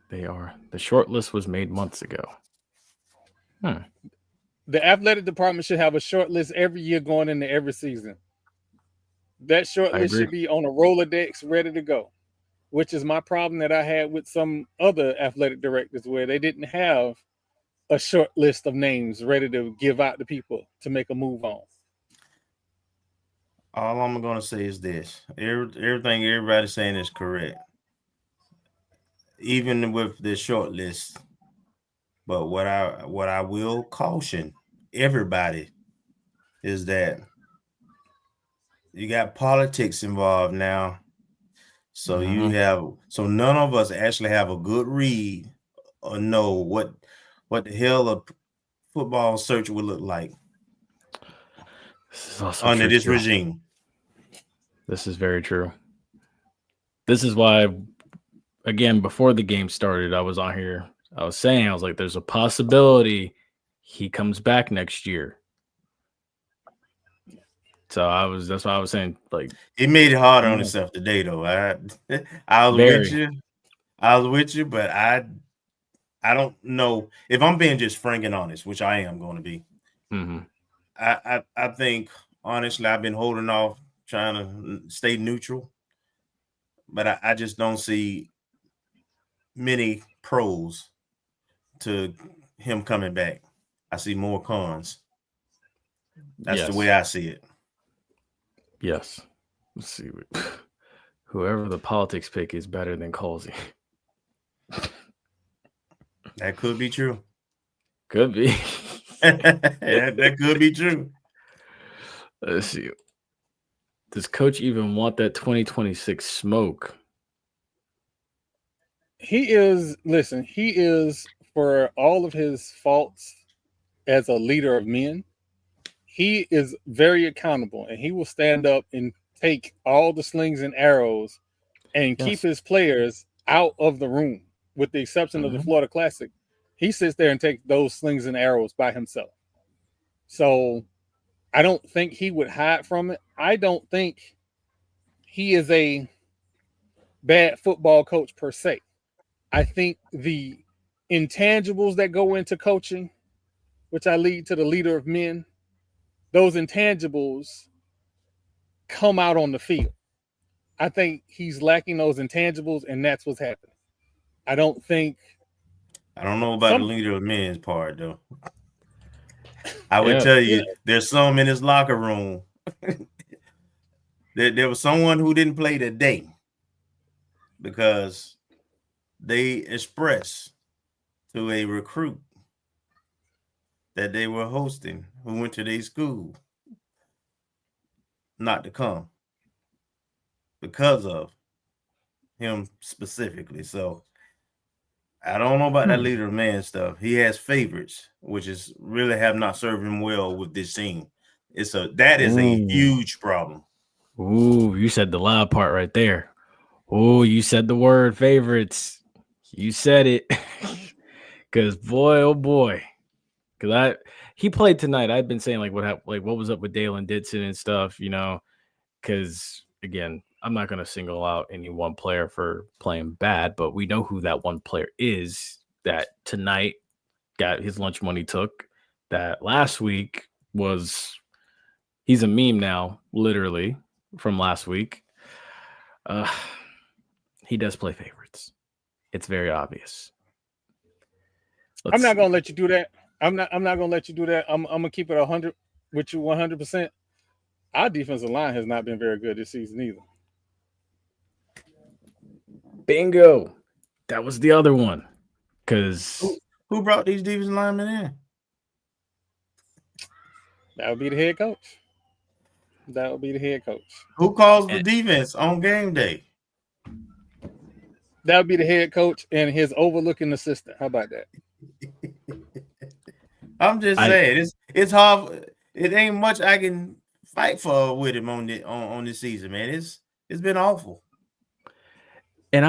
The short list was made months ago. The athletic department should have a short list every year going into every season. That short list should be on a Rolodex ready to go, which is my problem that I had with some other athletic directors where they didn't have a short list of names ready to give out to people to make a move on. All I'm going to say is this. Everything everybody's saying is correct. Even with the short list. But what I will caution everybody is that you got politics involved now. So so none of us actually have a good read or know what the hell a football search would look like under this regime. This is very true. This is why, again, before the game started, I was on here I was like, there's a possibility he comes back next year. So that's why I was saying, like, it made it harder on himself today, though. I was with you, but I don't know if I'm being just frank and honest, which I am going to be. Mm-hmm. I think honestly, I've been holding off, trying to stay neutral, but I just don't see many pros to him coming back. I see more cons. That's the way I see it. Yes. Let's see. Whoever the politics pick is better than Colsey. That could be true. Could be. that could be true. Let's see. Does Coach even want that 2026 smoke? He is, for all of his faults as a leader of men, he is very accountable, and he will stand up and take all the slings and arrows and keep his players out of the room, with the exception of the Florida Classic. He sits there and takes those slings and arrows by himself. So I don't think he would hide from it. I don't think he is a bad football coach per se. I think the intangibles that go into coaching, which I lead to the leader of men, those intangibles come out on the field. I think he's lacking those intangibles, and that's what's happening. I don't know about the leader of men's part, though. I would tell you, there's some in his locker room. there was someone who didn't play today because they expressed to a recruit that they were hosting who went to their school not to come because of him specifically. So I don't know about that leader of man stuff. He has favorites, which is really have not served him well with this team. That is a huge problem. Ooh, you said the loud part right there. Ooh, you said the word favorites. You said it. Because boy, oh boy. Because he played tonight. I've been saying what was up with Dalen Ditson and stuff, because again, I'm not going to single out any one player for playing bad, but we know who that one player is that tonight got his lunch money took. That last week he's a meme now, literally, from last week. He does play favorites. It's very obvious. I'm not going to let you do that. I'm not going to let you do that. I'm going to keep it 100 with you 100%. Our defensive line has not been very good this season either. Bingo. That was the other one. Because who brought these defensive linemen in? That would be the head coach. Who calls the defense on game day? That would be the head coach and his overlooking assistant. How about that? I'm just saying, it's hard. It ain't much I can fight for with him on this season, man. It's been awful. And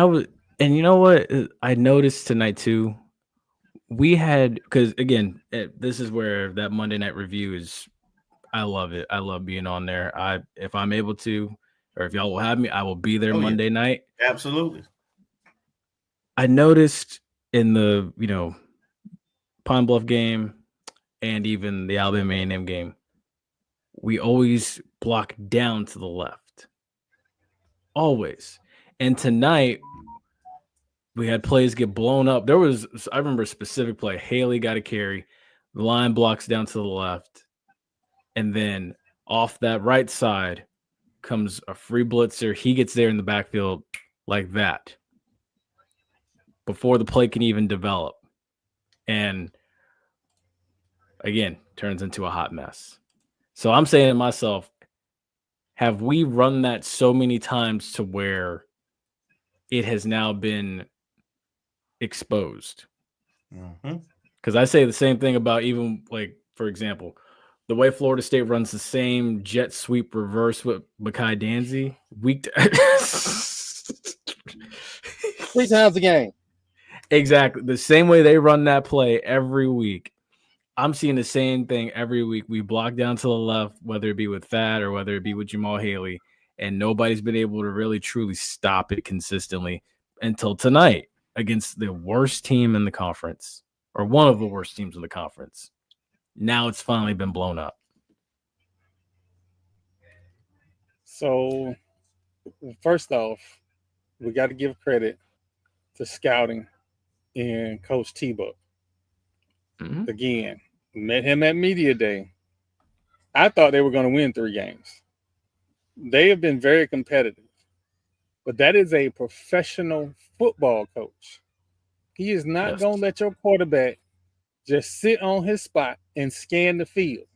you know what I noticed tonight too? We had, because again, this is where that Monday night review is. I love it. I love being on there. If I'm able to, or if y'all will have me, I will be there Monday night. Absolutely. I noticed in the Pine Bluff game and even the Alabama A&M game, we always block down to the left. Always. And tonight, we had plays get blown up. I remember a specific play. Haley got a carry. The line blocks down to the left. And then off that right side comes a free blitzer. He gets there in the backfield like that before the play can even develop. And again, turns into a hot mess. So I'm saying to myself, have we run that so many times to where it has now been exposed? Because I say the same thing about even, for example, the way Florida State runs the same jet sweep reverse with Mekhi Danzy 3 times a game. Exactly. The same way they run that play every week. I'm seeing the same thing every week. We block down to the left, whether it be with Fad or whether it be with Jamal Haley, and nobody's been able to really truly stop it consistently until tonight against the worst team in the conference, or one of the worst teams in the conference. Now it's finally been blown up. So, first off, we got to give credit to scouting and Coach T-Buck. Mm-hmm. Again, met him at Media Day. I thought they were going to win 3 games. They have been very competitive. But that is a professional football coach. He is not going to let your quarterback just sit on his spot and scan the field.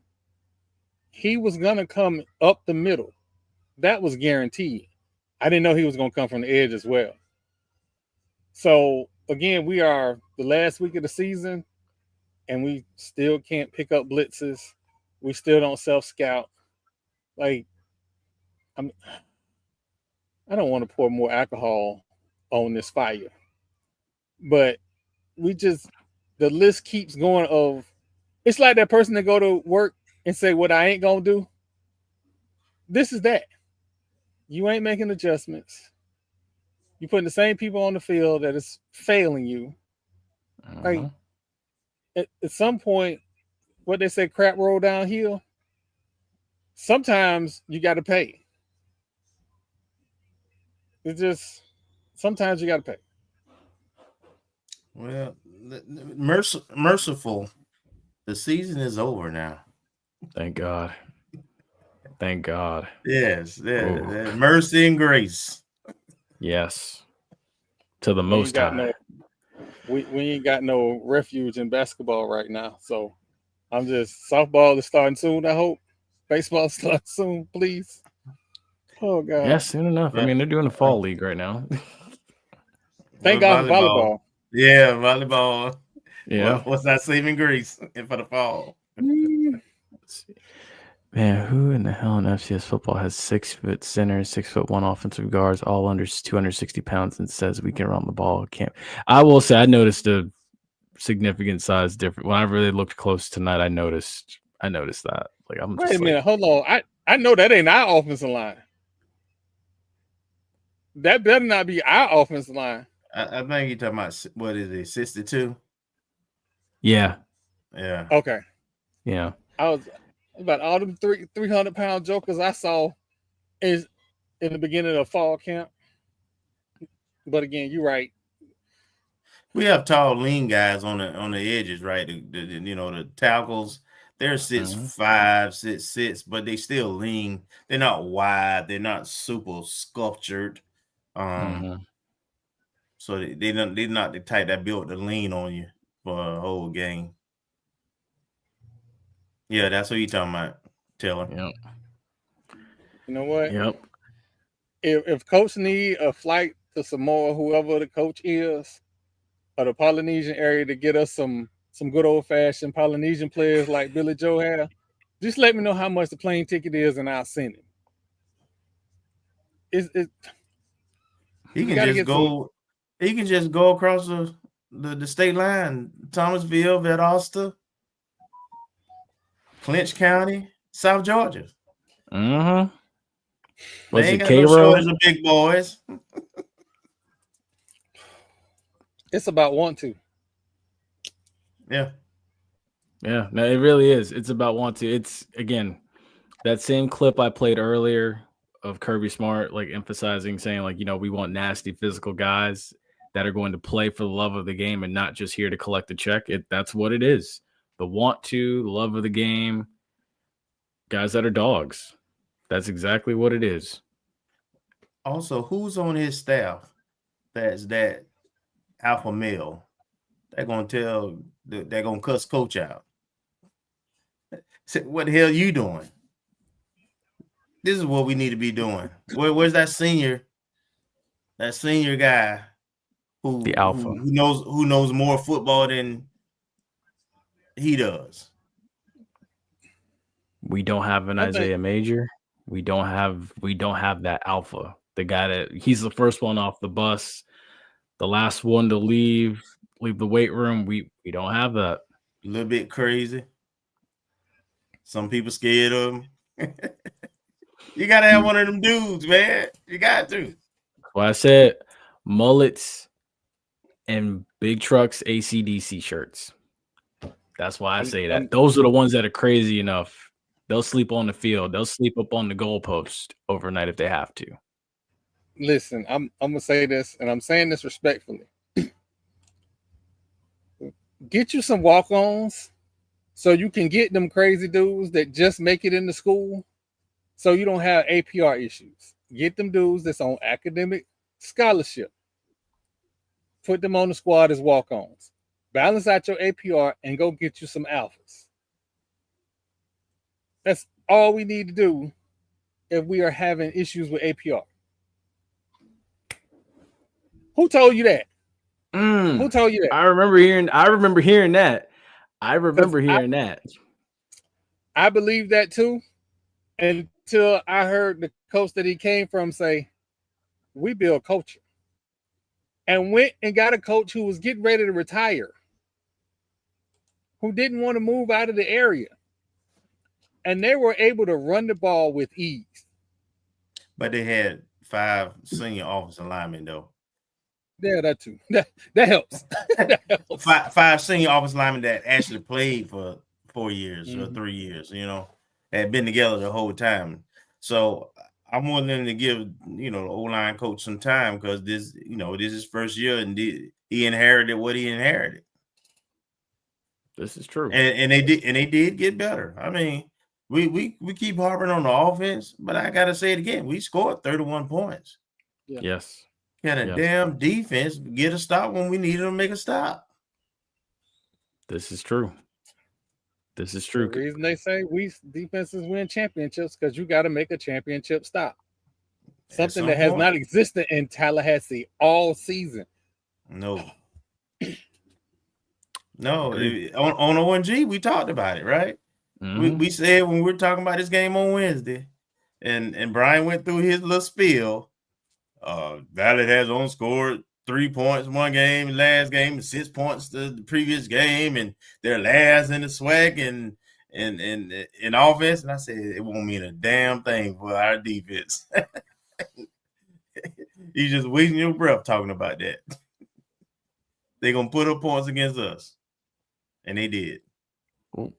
He was going to come up the middle. That was guaranteed. I didn't know he was going to come from the edge as well. So, again, we are the last week of the season, and we still can't pick up blitzes. We still don't self-scout. Like, I don't want to pour more alcohol on this fire. But the list keeps going of, it's like that person that go to work and say, what I ain't going to do. This is that. You ain't making adjustments. You're putting the same people on the field that is failing you. Like, at some point, what they say, crap roll downhill. Sometimes you got to pay. It's just, sometimes you got to pay. Well, merciful. The season is over now. Thank God. Thank God. Yes. Mercy and grace. Yes. To the Most High. We ain't got no refuge in basketball right now. So I'm just, softball is starting soon, I hope. Baseball starting soon, please. Oh, God. Yeah, soon enough. I mean, they're doing a fall league right now. Thank God for volleyball. Yeah, volleyball. Yeah. What's that saving grace for the fall? Let's see. Man, who in the hell in FCS football has 6-foot centers, 6'1" offensive guards, all under 260 pounds, and says we can run the ball? Can't. I will say I noticed a significant size difference. When I really looked close tonight, I noticed that. Like, I'm Wait a minute, hold on. I know that ain't our offensive line. That better not be our offensive line. I think you're talking about, what is it, 62? Yeah. Yeah. Okay. Yeah. I was about all them 300-pound jokers I saw in the beginning of fall camp. But again, you're right. We have tall, lean guys on the edges, right? The tackles. They're 6'5", 6'6", but they still lean. They're not wide. They're not super sculptured. So they're not the type that built to lean on you for a whole game. Yeah, that's what you're talking about, Taylor. Yep. You know what? Yep. If coach need a flight to Samoa, whoever the coach is, or the Polynesian area, to get us some good old-fashioned Polynesian players like Billy Joe have, just let me know how much the plane ticket is and I'll send it. He can just go across the state line, Thomasville, Valdosta, Clinch County, South Georgia. Was they it ain't got no shortage of big boys. It's about want to. Yeah. Yeah, no, it really is. It's about want to. It's, again, that same clip I played earlier of Kirby Smart, like emphasizing, saying, like, we want nasty physical guys that are going to play for the love of the game and not just here to collect a check. That's what it is. The want to, the love of the game, guys that are dogs. That's exactly what it is. Also, who's on his staff that's that alpha male? They're going to cuss coach out. What the hell are you doing? This is what we need to be doing. Where's that senior guy who the alpha who knows more football than he does? We don't have an Isaiah Major. We don't have that alpha. The guy that he's the first one off the bus, the last one to leave. leave the weight room. We don't have that. A little bit crazy. Some people scared of him. You gotta have one of them dudes, man. You got to. Well, I said mullets and big trucks, AC/DC shirts. That's why I say that. Those are the ones that are crazy enough. They'll sleep on the field. They'll sleep up on the goalpost overnight if they have to. Listen, I'm gonna say this, and I'm saying this respectfully. Get you some walk-ons so you can get them crazy dudes that just make it into school so you don't have APR issues. Get them dudes that's on academic scholarship. Put them on the squad as walk-ons. Balance out your APR and go get you some alphas. That's all we need to do if we are having issues with APR. Who told you that? Who told you that? I remember hearing that. I believe that too, until I heard the coach that he came from say, we build culture. And went and got a coach who was getting ready to retire, who didn't want to move out of the area. And they were able to run the ball with ease. But they had 5 senior offensive linemen, though. Yeah, that too. That helps. That helps. 5 senior offensive linemen that actually played for 4 years or 3 years, had been together the whole time. So I'm willing to give, the O-line coach some time because this is his first year and he inherited what he inherited. This is true. And they did get better. I mean, we keep harping on the offense, but I gotta say it again. We scored 31 points. Yeah. Yes. Had a damn defense get a stop when we needed to make a stop. This is true. The reason they say defenses win championships because you got to make a championship stop. Something that has not existed in Tallahassee all season. No. On ONG, we talked about it, right? Mm-hmm. We said when we were talking about this game on Wednesday, and Brian went through his little spiel. Valley has only scored 3 points one game, last game, 6 points the previous game, and they're last in the SWAC and in offense. And I said it won't mean a damn thing for our defense. You just wasting your breath talking about that. They're gonna put up points against us, and they did. Well,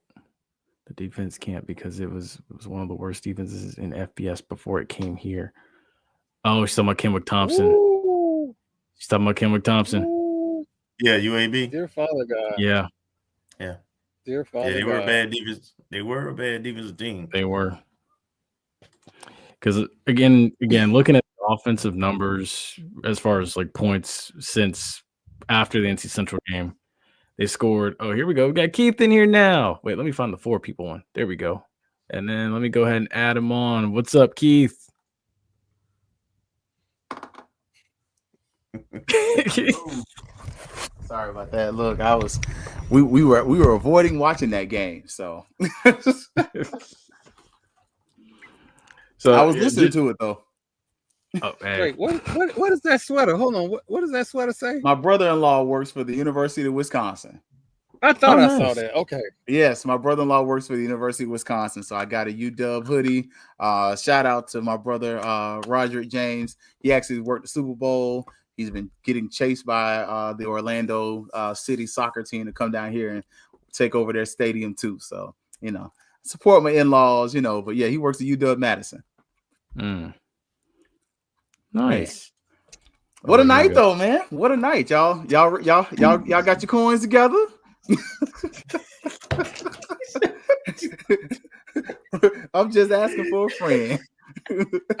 the defense can't because it was one of the worst defenses in FBS before it came here. Oh, she's talking about Kenwick Thompson. Ooh. She's talking about Kenwick Thompson. Ooh. Yeah, UAB. Dear Father God. Yeah. Dear Father God. They were a bad defense. They were a bad defensive team. They were. Because again, looking at the offensive numbers as far as like points since after the NC Central game, they scored. Oh, here we go. We got Keith in here now. Wait, let me find the 4 people one. There we go. And then let me go ahead and add him on. What's up, Keith? Sorry about that. Look, we were avoiding watching that game, so I was listening to it though. Oh, hey. Wait, what is that sweater? Hold on. What does that sweater say? My brother-in-law works for the University of Wisconsin. I thought I saw that. Okay. Yes, my brother-in-law works for the University of Wisconsin, so I got a UW hoodie. Shout out to my brother Roderick James. He actually worked the Super Bowl. He's been getting chased by the Orlando City soccer team to come down here and take over their stadium too. So, support my in-laws, but yeah, he works at UW Madison. Nice. Man. What a night though, man. What a night. Y'all got your coins together? I'm just asking for a friend.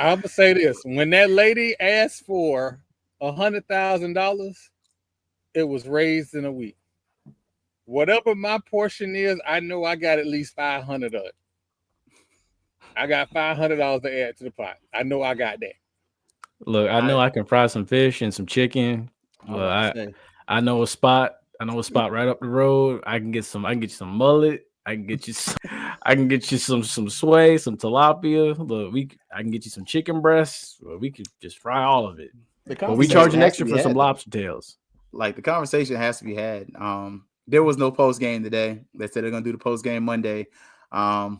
I'm gonna say this. When that lady asked for $100,000, it was raised in a week. Whatever my portion is, I know I got at least 500 of it. I got $500 to add to the pot. I know I got that. Look, I know I can fry some fish and some chicken. I know a spot. I know a spot right up the road. I can get you some mullet. I can get you some sway, some tilapia. Look, I can get you some chicken breasts. We could just fry all of it. But we charging extra for some lobster tails. like the conversation has to be had. There was no post game today. They said they're gonna do the post game Monday. I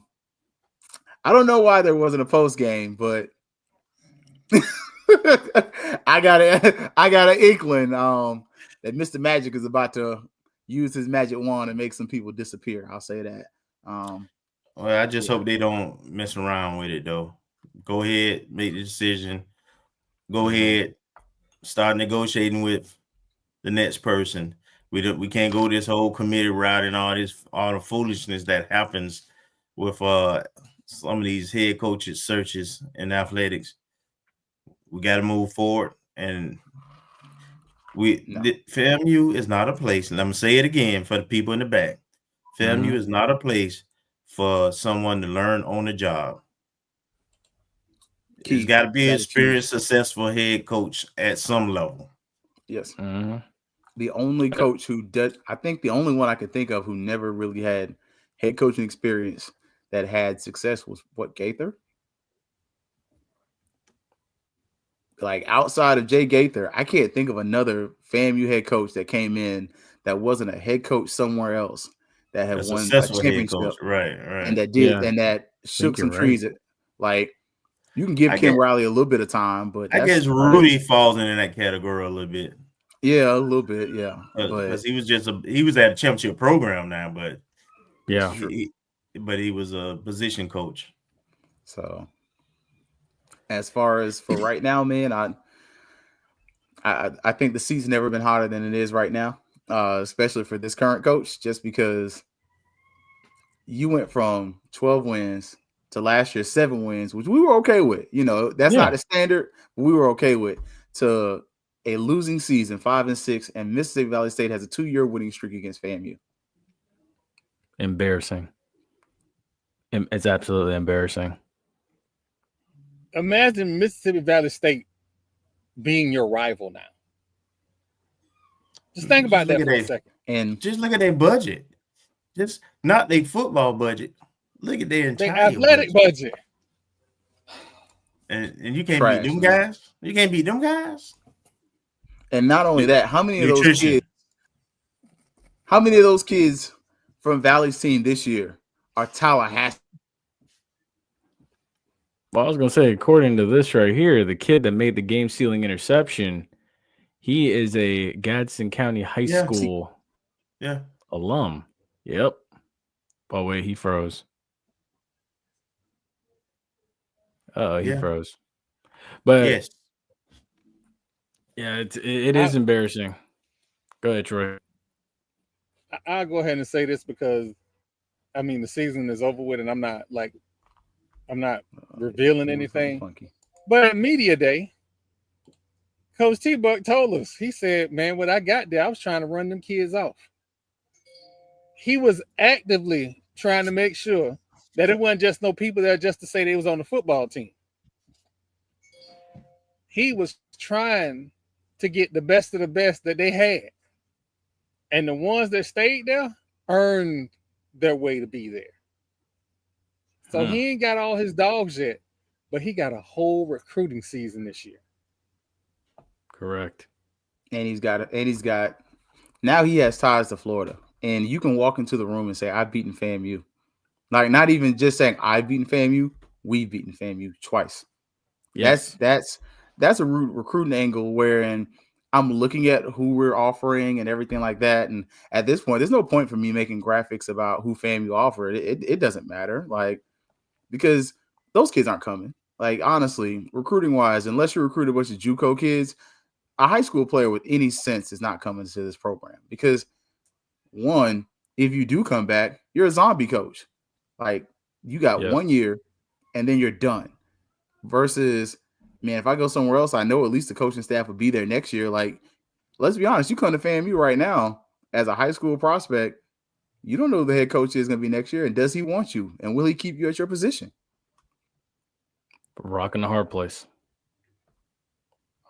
don't know why there wasn't a post game, but I got an inkling that Mr. Magic is about to use his magic wand and make some people disappear. I'll say that. Well, I just hope they don't mess around with it though. Go ahead, make the decision. Go ahead, start negotiating with the next person. We can't go this whole committee route and all the foolishness that happens with some of these head coaches searches in athletics. We got to move forward, and FAMU is not a place. And I'm gonna say it again for the people in the back. FAMU is not a place for someone to learn on the job. He's got to be an experienced, successful head coach at some level. Yes. The only coach who does, I think the only one I could think of who never really had head coaching experience that had success was Gaither. Like outside of Jay Gaither, I can't think of another FAMU head coach that came in that wasn't a head coach somewhere else that had won a championship, right, and that and that shook some trees. Like you can give Ken Riley a little bit of time, but I guess Rudy falls into that category a little bit. Yeah, a little bit, yeah. Because he was he was at a championship program now, but yeah, he was a position coach. So, as far as for right now, man, I think the seat's never been hotter than it is right now, especially for this current coach, just because you went from 12 wins to last year 7 wins, which we were okay with. You know, that's not the standard, but we were okay with, to a losing season, 5-6, and Mississippi Valley State has a 2-year winning streak against FAMU. Embarrassing. It's absolutely embarrassing. Imagine Mississippi Valley State being your rival now. Just think about that for a second. And just look at their budget. Just not their football budget. Look at their entire athletic budget. And you can't beat them guys. You can't beat them guys. And not only that, how many of those kids from Valley's team this year are Tallahassee? Well, I was going to say, according to this right here, the kid that made the game-sealing interception, he is a Gadsden County High School alum. Yep. Oh, wait, he froze. He froze. But yeah, it is embarrassing. Go ahead, Troy. I'll go ahead and say this because, I mean, the season is over with, and I'm not revealing anything. But at media day, Coach T-Buck told us, he said, man, when I got there, I was trying to run them kids off. He was actively trying to make sure that it wasn't just no people there just to say they was on the football team. He was trying to get the best of the best that they had. And the ones that stayed there earned their way to be there. So he ain't got all his dogs yet, but he got a whole recruiting season this year. Correct. And now he has ties to Florida. And you can walk into the room and say, I've beaten FAMU. Like, not even just saying I've beaten FAMU, we've beaten FAMU twice. Yes. That's a recruiting angle wherein I'm looking at who we're offering and everything like that. And at this point, there's no point for me making graphics about who FAMU offered. It doesn't matter. Like, because those kids aren't coming. Like, honestly, recruiting wise, unless you recruit a bunch of JUCO kids, a high school player with any sense is not coming to this program. Because one, if you do come back, you're a zombie coach. Like, you got 1 year and then you're done. Versus, man, if I go somewhere else, I know at least the coaching staff will be there next year. Like, let's be honest, you come to FAMU right now as a high school prospect, you don't know who the head coach is going to be next year. And does he want you? And will he keep you at your position? Rocking the hard place.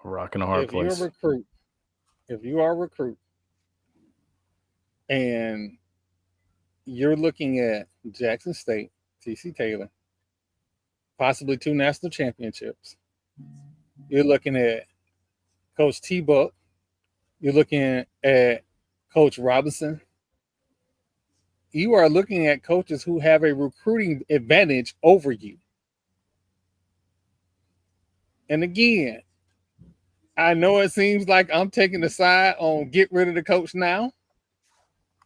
Rocking the hard place. If you are a recruit and you're looking at Jackson State, TC Taylor, possibly 2 national championships, you're looking at Coach T-Buck You're looking at Coach Robinson. You are looking at coaches who have a recruiting advantage over you. And again, I know it seems like I'm taking the side on get rid of the coach now.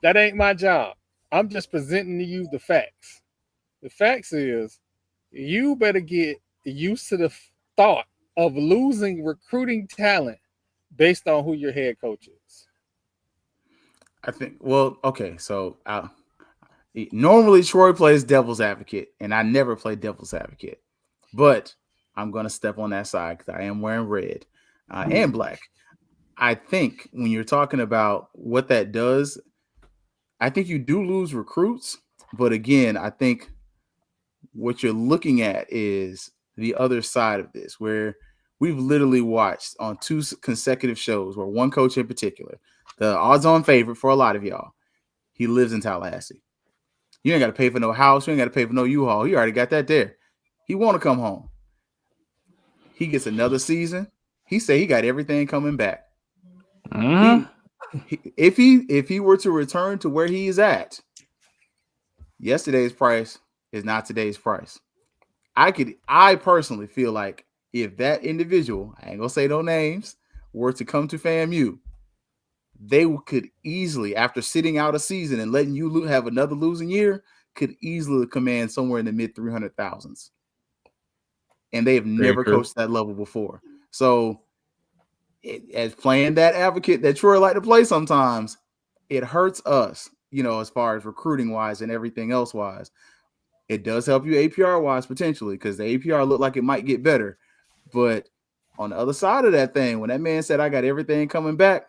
That ain't my job. I'm just presenting to you the facts. The facts is you better get used to the thought of losing recruiting talent based on who your head coach is. I think, well, okay, so normally Troy plays devil's advocate, and I never play devil's advocate, but I'm going to step on that side because I am wearing red and black. I think when you're talking about what that does, I think you do lose recruits, but again, I think what you're looking at is the other side of this, where we've literally watched on 2 consecutive shows where one coach in particular, the odds-on favorite for a lot of y'all, he lives in Tallahassee. You ain't got to pay for no house. You ain't got to pay for no U-Haul. He already got that there. He want to come home. He gets another season. He say he got everything coming back. If he were to return to where he is at, yesterday's price is not today's price. I personally feel like if that individual, I ain't gonna say no names, were to come to FAMU, they could easily, after sitting out a season and letting you have another losing year, could easily command somewhere in the mid 300,000s. And they have never coached that level before. So as playing that advocate that Troy like to play sometimes, it hurts us, as far as recruiting wise and everything else wise. It does help you APR wise potentially because the APR looked like it might get better. But on the other side of that thing, when that man said, I got everything coming back,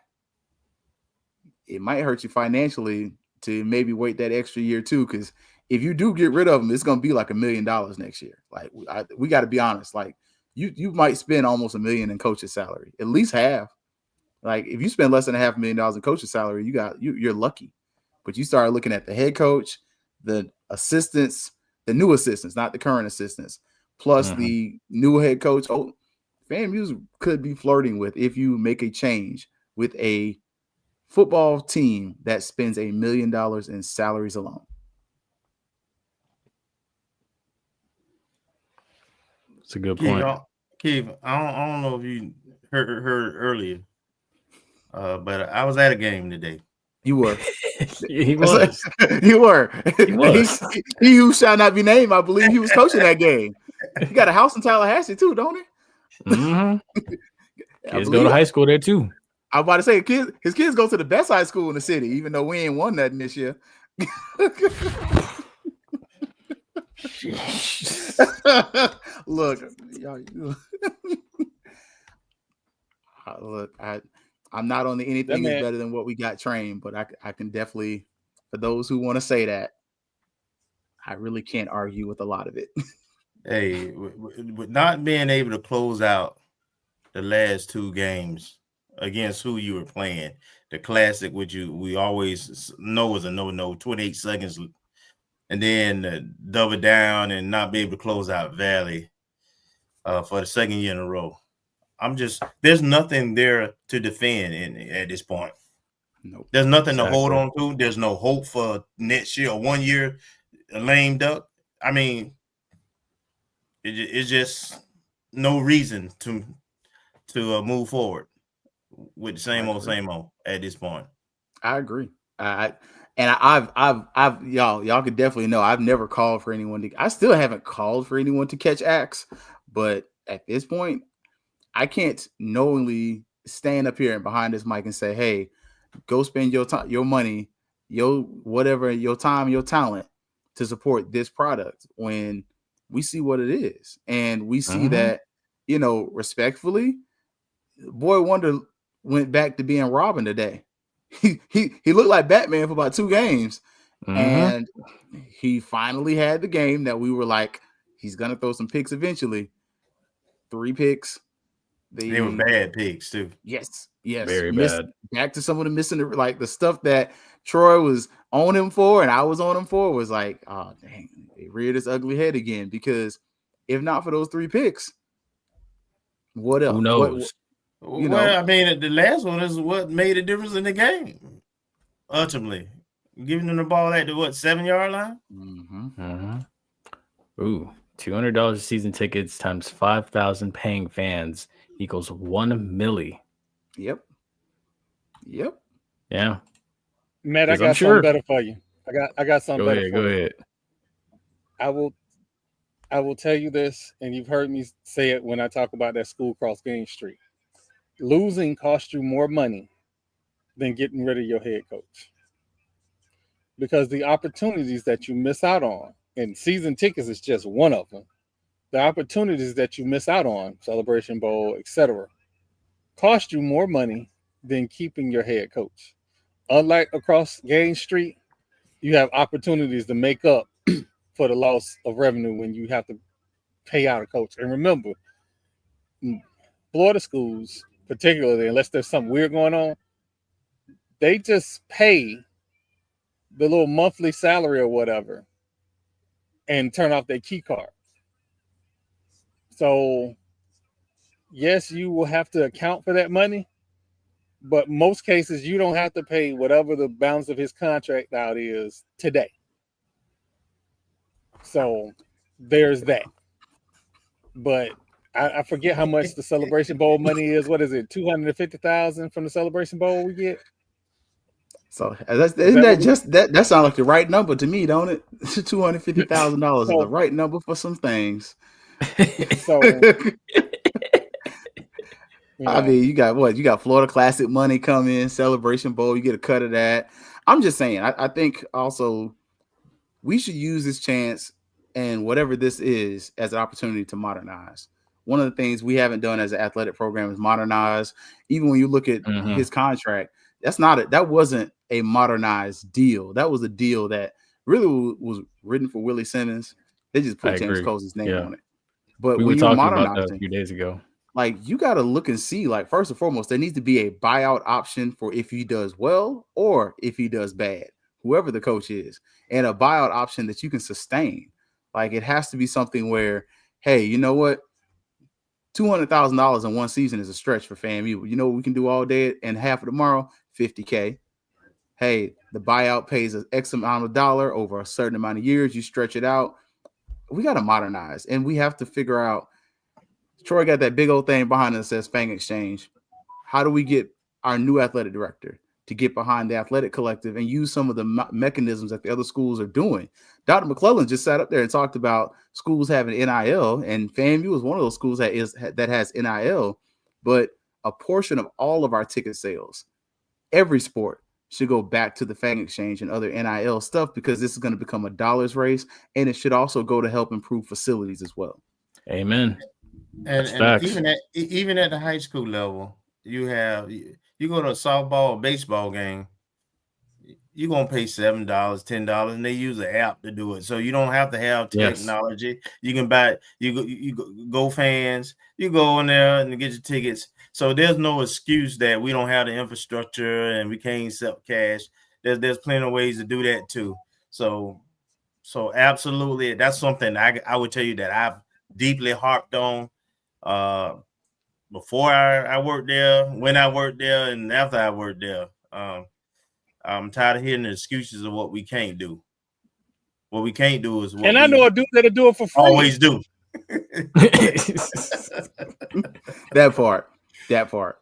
it might hurt you financially to maybe wait that extra year too. Because if you do get rid of them, it's going to be like $1 million next year. Like we got to be honest. Like you might spend almost $1 million in coach's salary, at least half. Like if you spend less than $500,000 in coach's salary, you're lucky. But you start looking at the head coach, the assistants, the new assistants, not the current assistants, plus the new head coach. Oh, FAMU could be flirting with if you make a change with a football team that spends $1 million in salaries alone. That's a good point. Keith, I don't know if you heard earlier, but I was at a game today. You were. He was. You were. He was. He who shall not be named, I believe he was coaching that game. He got a house in Tallahassee too, don't he? Kids go to high school there too. I'm about to say his kids go to the best high school in the city, even though we ain't won nothing this year. Look, y'all, look, I'm not on the anything is better than what we got trained, but I can definitely, for those who want to say that, I really can't argue with a lot of it. Hey, with not being able to close out the last 2 games against who you were playing, the classic, which we always know is a no, 28 seconds, and then double down and not be able to close out Valley for the second year in a row. There's nothing there to defend at this point. Nope. There's nothing to hold on to. There's no hope for next year or 1 year, a lame duck. I mean, it's just no reason to move forward with the same old at this point. I agree. I've y'all could definitely know I've never called for anyone I still haven't called for anyone to catch acts, but at this point, I can't knowingly stand up here and behind this mic and say, hey, go spend your time, your money, your whatever, your time, your talent to support this product when we see what it is. And we see that, respectfully, Boy Wonder went back to being Robin today. He looked like Batman for about 2 games. And he finally had the game that we were like, he's going to throw some picks eventually. 3 picks. They were bad picks too. Yes. Very bad. Back to some of the missing, like the stuff that Troy was on him for and I was on him for was like, oh, dang, they reared his ugly head again. Because if not for those 3 picks, what else? Who knows? I mean, the last one is what made a difference in the game. Ultimately, giving them the ball at the 7-yard line. Ooh, $200 season tickets times 5,000 paying fans equals $1 million. Yep. Yeah. Matt, I got something better for you. I got something better for you. Go ahead. I will tell you this, and you've heard me say it when I talk about that school cross Game Street. Losing costs you more money than getting rid of your head coach. Because the opportunities that you miss out on, and season tickets is just one of them, the opportunities that you miss out on, Celebration Bowl, etc., cost you more money than keeping your head coach. Unlike across Game Street, you have opportunities to make up for the loss of revenue when you have to pay out a coach. And remember, Florida schools, particularly, unless there's something weird going on, they just pay the little monthly salary or whatever and turn off their key card. So, yes, you will have to account for that money, but most cases you don't have to pay whatever the balance of his contract out is today. So there's that. But I forget how much the Celebration Bowl money is. What is it? $250,000 from the Celebration Bowl we get? So isn't that just that sounds like the right number to me, don't it? $250,000 is the right number for some things. So I mean, you got what? You got Florida Classic money coming, Celebration Bowl, you get a cut of that. I'm just saying, I think also we should use this chance and whatever this is as an opportunity to modernize. One of the things we haven't done as an athletic program is modernize. Even when you look at his contract, that wasn't a modernized deal. That was a deal that really was written for Willie Simmons. They just put James Cozy's name on it. But we when were you're talking about modernizing, that a few days ago, like you got to look and see, like, first and foremost, there needs to be a buyout option for if he does well or if he does bad, whoever the coach is, and a buyout option that you can sustain. Like, it has to be something where, hey, you know what? $200,000 in one season is a stretch for FAMU. You know what we can do all day and half of tomorrow? $50K. Hey, the buyout pays an X amount of dollar over a certain amount of years. You stretch it out. We got to modernize, and we have to figure out. Troy got that big old thing behind us that says Fang Exchange. How do we get our new athletic director to get behind the athletic collective and use some of the mechanisms that the other schools are doing? Dr. McClellan just sat up there and talked about schools having NIL, and FAMU is one of those schools that has NIL, but a portion of all of our ticket sales, every sport, should go back to the Fang Exchange and other NIL stuff, because this is going to become a dollars race, and it should also go to help improve facilities as well. Amen. And even at the high school level, you go to a softball or baseball game, you're gonna pay $7, $10, and they use an app to do it. So you don't have to have technology. Yes. You can buy you go fans, you go in there and get your tickets. So there's no excuse that we don't have the infrastructure and we can't accept cash. There's plenty of ways to do that too. So absolutely, that's something I would tell you that I've deeply harped on before I worked there, when I worked there, and after I worked there. I'm tired of hearing the excuses of what we can't do. What we can't do is what. And I know a dude that'll do it for free. Always do. That part,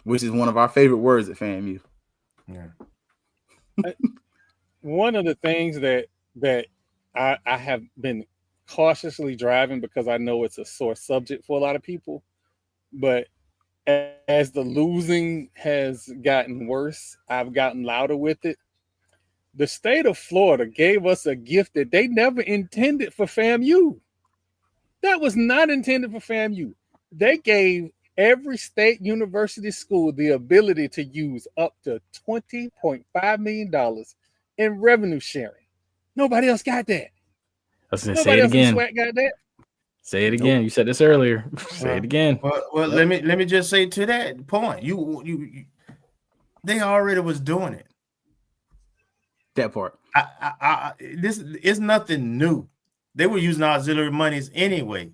which is one of our favorite words at FAMU. Yeah. One of the things that I have been cautiously driving, because I know it's a sore subject for a lot of people, but as the losing has gotten worse, I've gotten louder with it. The state of Florida gave us a gift that they never intended for FAMU. That was not intended for FAMU. They gave every state university school the ability to use up to $20.5 million in revenue sharing. Nobody else got that. I was going to say it again. Nobody else in SWAC got that. Say it again. Nope. You said this earlier. Say it again. Well, let me just say to that point, you they already was doing it. That part. This is nothing new. They were using auxiliary monies anyway.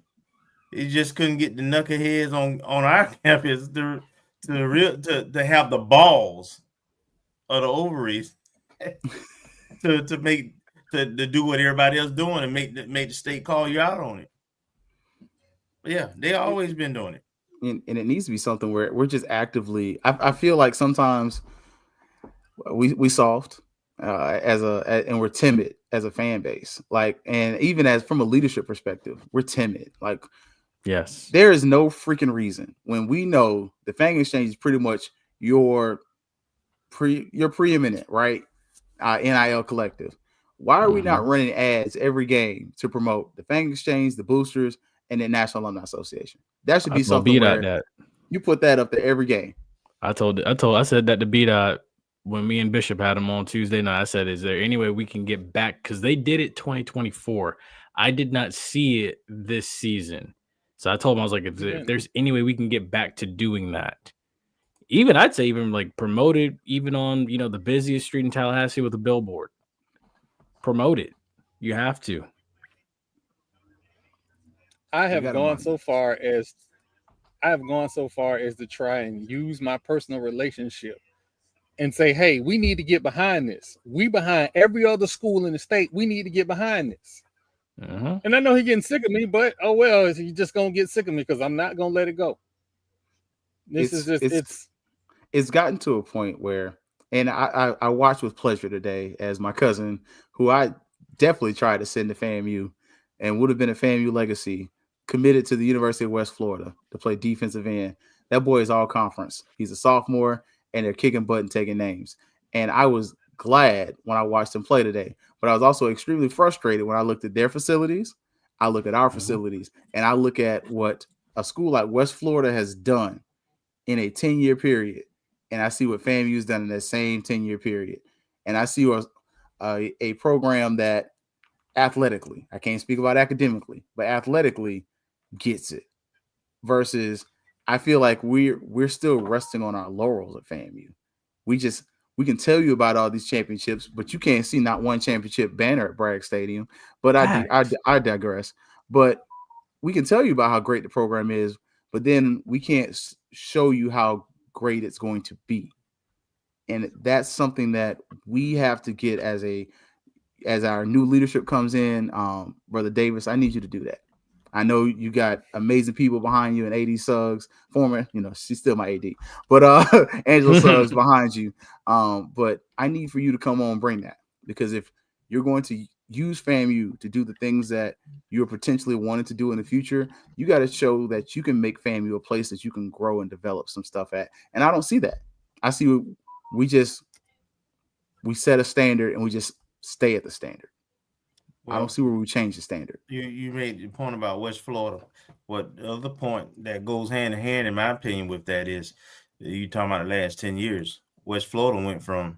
He just couldn't get the knuckleheads on our campus to have the balls or the ovaries to do what everybody else doing and make the state call you out on it. But yeah, they always been doing it. And it needs to be something where we're just actively. I feel like sometimes we soft and we're timid as a fan base. Like, and even as from a leadership perspective, we're timid. Like, yes, there is no freaking reason when we know the Fang Exchange is pretty much your preeminent, right? NIL collective. Why are we not running ads every game to promote the Fang Exchange, the boosters, and the National Alumni Association? That should be something where you put that up there every game. I said that to B-Dot when me and Bishop had him on Tuesday night. I said, is there any way we can get back? Because they did it 2024. I did not see it this season. So I told him, I was like, if there's any way we can get back to doing that. Even I'd say even like promote it even on, the busiest street in Tallahassee with a billboard. Promote it. You have to. I have gone so far as to try and use my personal relationship and say, hey, we need to get behind this. We behind every other school in the state. We need to get behind this. And I know he's getting sick of me, but oh well, he's just gonna get sick of me because I'm not gonna let it go. It's gotten to a point where, and I watched with pleasure today as my cousin, who I definitely tried to send to FAMU and would have been a FAMU legacy, committed to the University of West Florida to play defensive end. That boy is all conference. He's a sophomore, and they're kicking butt and taking names. And I was glad when I watched him play today, but I was also extremely frustrated when I looked at their facilities. I look at our facilities, and I look at what a school like West Florida has done in a 10-year period. And I see what FAMU's done in that same 10-year period. And I see a program that athletically, I can't speak about academically, but athletically gets it. Versus, I feel like we're still resting on our laurels at FAMU. We can tell you about all these championships, but you can't see not one championship banner at Bragg Stadium. But I digress. But we can tell you about how great the program is, but then we can't show you how great it's going to be. And that's something that we have to get as our new leadership comes in. Brother Davis, I need you to do that. I know you got amazing people behind you, and AD Suggs, former, she's still my AD, but Angela Suggs behind you. But I need for you to come on and bring that, because if you're going to use FAMU to do the things that you're potentially wanting to do in the future, you got to show that you can make FAMU a place that you can grow and develop some stuff at. And I don't see that. I see we set a standard and we just stay at the standard. Well, I don't see where we change the standard. You made the point about West Florida. What the other point that goes hand in hand, in my opinion, with that is you talking about the last 10 years. West Florida went from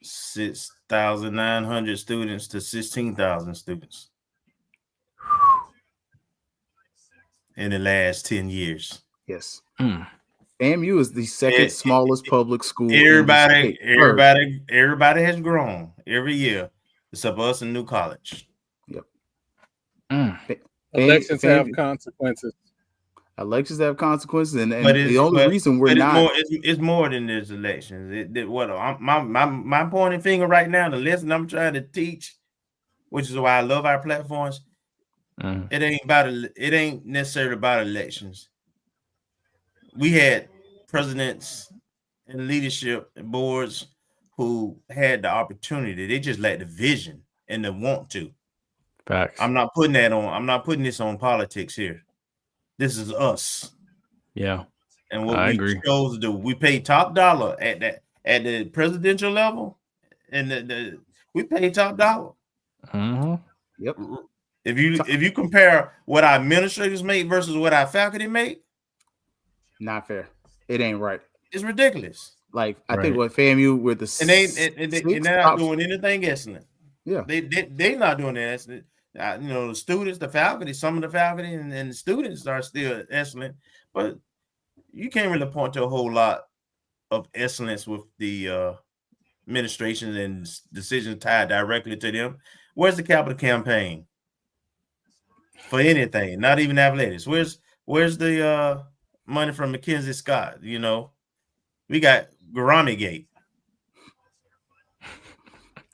6,900 students to 16,000 students in the last 10 years. Yes. FAMU is the second smallest public school. Everybody has grown every year. Except us in New College. Yep. Elections have consequences. Elections have consequences, and the only reason we're not. It's more than this elections. My pointing finger right now, the lesson I'm trying to teach, which is why I love our platforms. It ain't necessarily about elections. We had presidents and leadership and boards who had the opportunity. They just lacked the vision and the want to. Facts. I'm not putting this on politics here. This is us. Yeah. And what we chose to do, we pay top dollar at the presidential level, and we pay top dollar. Yep. If you compare what our administrators make versus what our faculty make, not fair. It ain't right. It's ridiculous. Like, I think what FAMU with they're not doing anything excellent. Yeah, they're not doing that. The students, the faculty, some of the faculty and the students are still excellent, but you can't really point to a whole lot of excellence with the administration and decisions tied directly to them. Where's the capital campaign? for anything, not even athletics. Where's the money from Mackenzie Scott? You know, we got Garami Gate.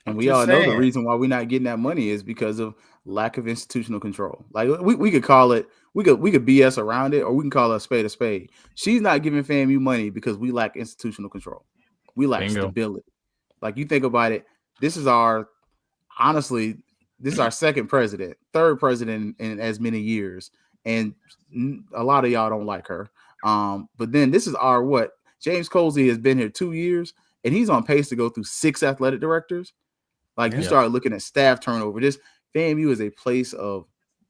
And we all know the reason why we're not getting that money is because of lack of institutional control. Like we could call it, we could BS around it, or we can call it a spade a spade. She's not giving FAMU money because we lack institutional control. We lack stability. Like, you think about it, this is our second president, third president in as many years, and a lot of y'all don't like her. But then this is our James Colsey has been here 2 years, and he's on pace to go through 6 athletic directors. Like, you start looking at staff turnover. This FAMU is a place of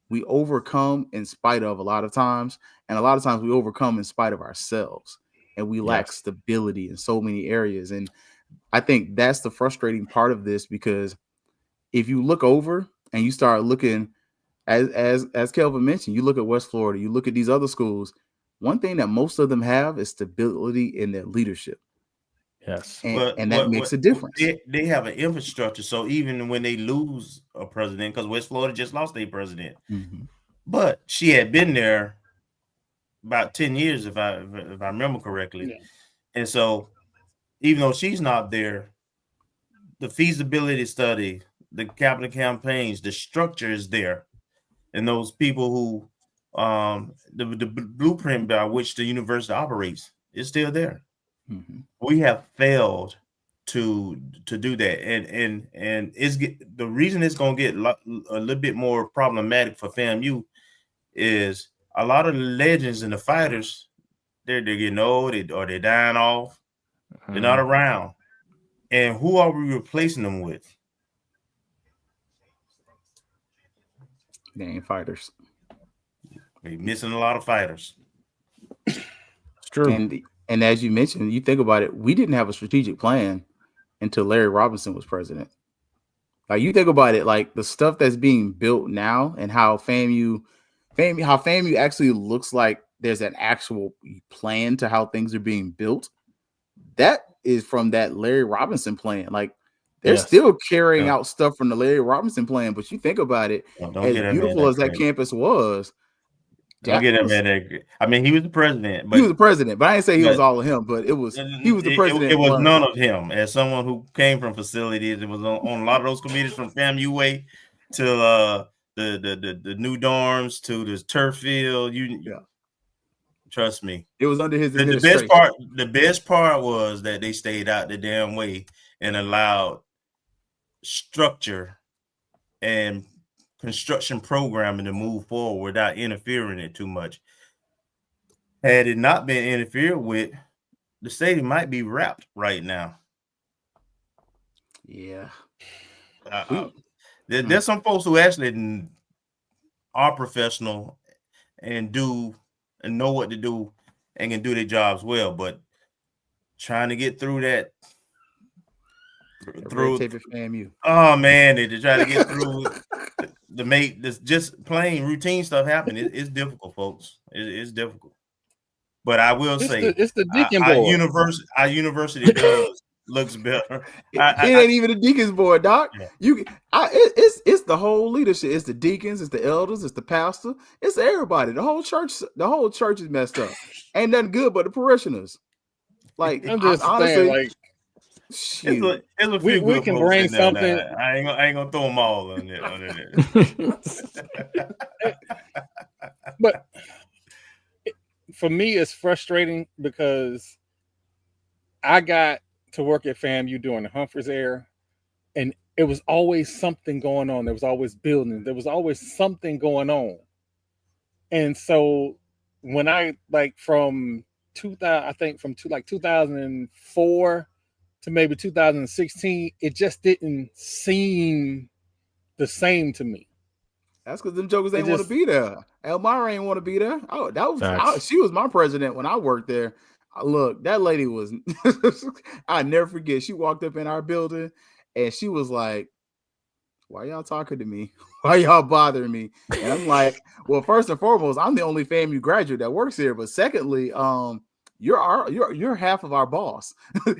we overcome in spite of a lot of times, and a lot of times we overcome in spite of ourselves, and we lack stability in so many areas. And I think that's the frustrating part of this, because if you look over and you start looking, as Kelvin mentioned, you look at West Florida, you look at these other schools, one thing that most of them have is stability in their leadership. Yes. And that makes a difference. They have an infrastructure. So even when they lose a president, because West Florida just lost their president, but she had been there about 10 years, if I remember correctly. Yeah. And so even though she's not there, the feasibility study, the capital campaigns, the structure is there. And those people who, the blueprint by which the university operates is still there. We have failed to do that, and it's the reason it's going to get a little bit more problematic for FAMU is a lot of the legends and the fighters, they're getting old, or they're dying off. They're not around, and who are we replacing them with? They ain't fighters. They're missing a lot of fighters. It's true. And as you mentioned, you think about it, we didn't have a strategic plan until Larry Robinson was president. Like, you think about it, like the stuff that's being built now and how FAMU actually looks like there's an actual plan to how things are being built. That is from that Larry Robinson plan. Like, they're still carrying out stuff from the Larry Robinson plan. But you think about it, as beautiful as that campus was, don't get him in there. I mean, he was the president. But he was the president, but I didn't say he was all of him. But he was the president. It was none of him. As someone who came from facilities, it was on a lot of those committees, from FAMU way to the new dorms to the turf field. Trust me, it was under his administration. The best part was that they stayed out the damn way and allowed structure and construction programming to move forward without interfering it too much. Had it not been interfered with, the stadium might be wrapped right now. Yeah. There's some folks who actually are professional and know what to do and can do their jobs well, but trying to get through that FAMU. Oh man, they try to get through to make this just plain routine stuff happen. It's difficult, folks. It's difficult. But I will say, it's the Deacon board. Our university looks better. It ain't even a Deacons board, Doc. Yeah. It's the whole leadership. It's the deacons. It's the elders. It's the pastor. It's everybody. The whole church is messed up. Ain't nothing good but the parishioners. Like, I'm just honestly, like. It's a few we can bring something. I ain't gonna throw them all on there. But for me, it's frustrating because I got to work at FAMU during the Humphreys era, and it was always something going on. There was always building. There was always something going on. And so when from 2004 to maybe 2016, it just didn't seem the same to me. That's because them jokers ain't want to be there. Elmira ain't want to be there. Oh, she was my president when I worked there. Look, that lady was. I never forget. She walked up in our building and she was like, "Why y'all talking to me? Why y'all bothering me?" And I'm like, "Well, first and foremost, I'm the only FAMU graduate that works here. But secondly, you're half of our boss,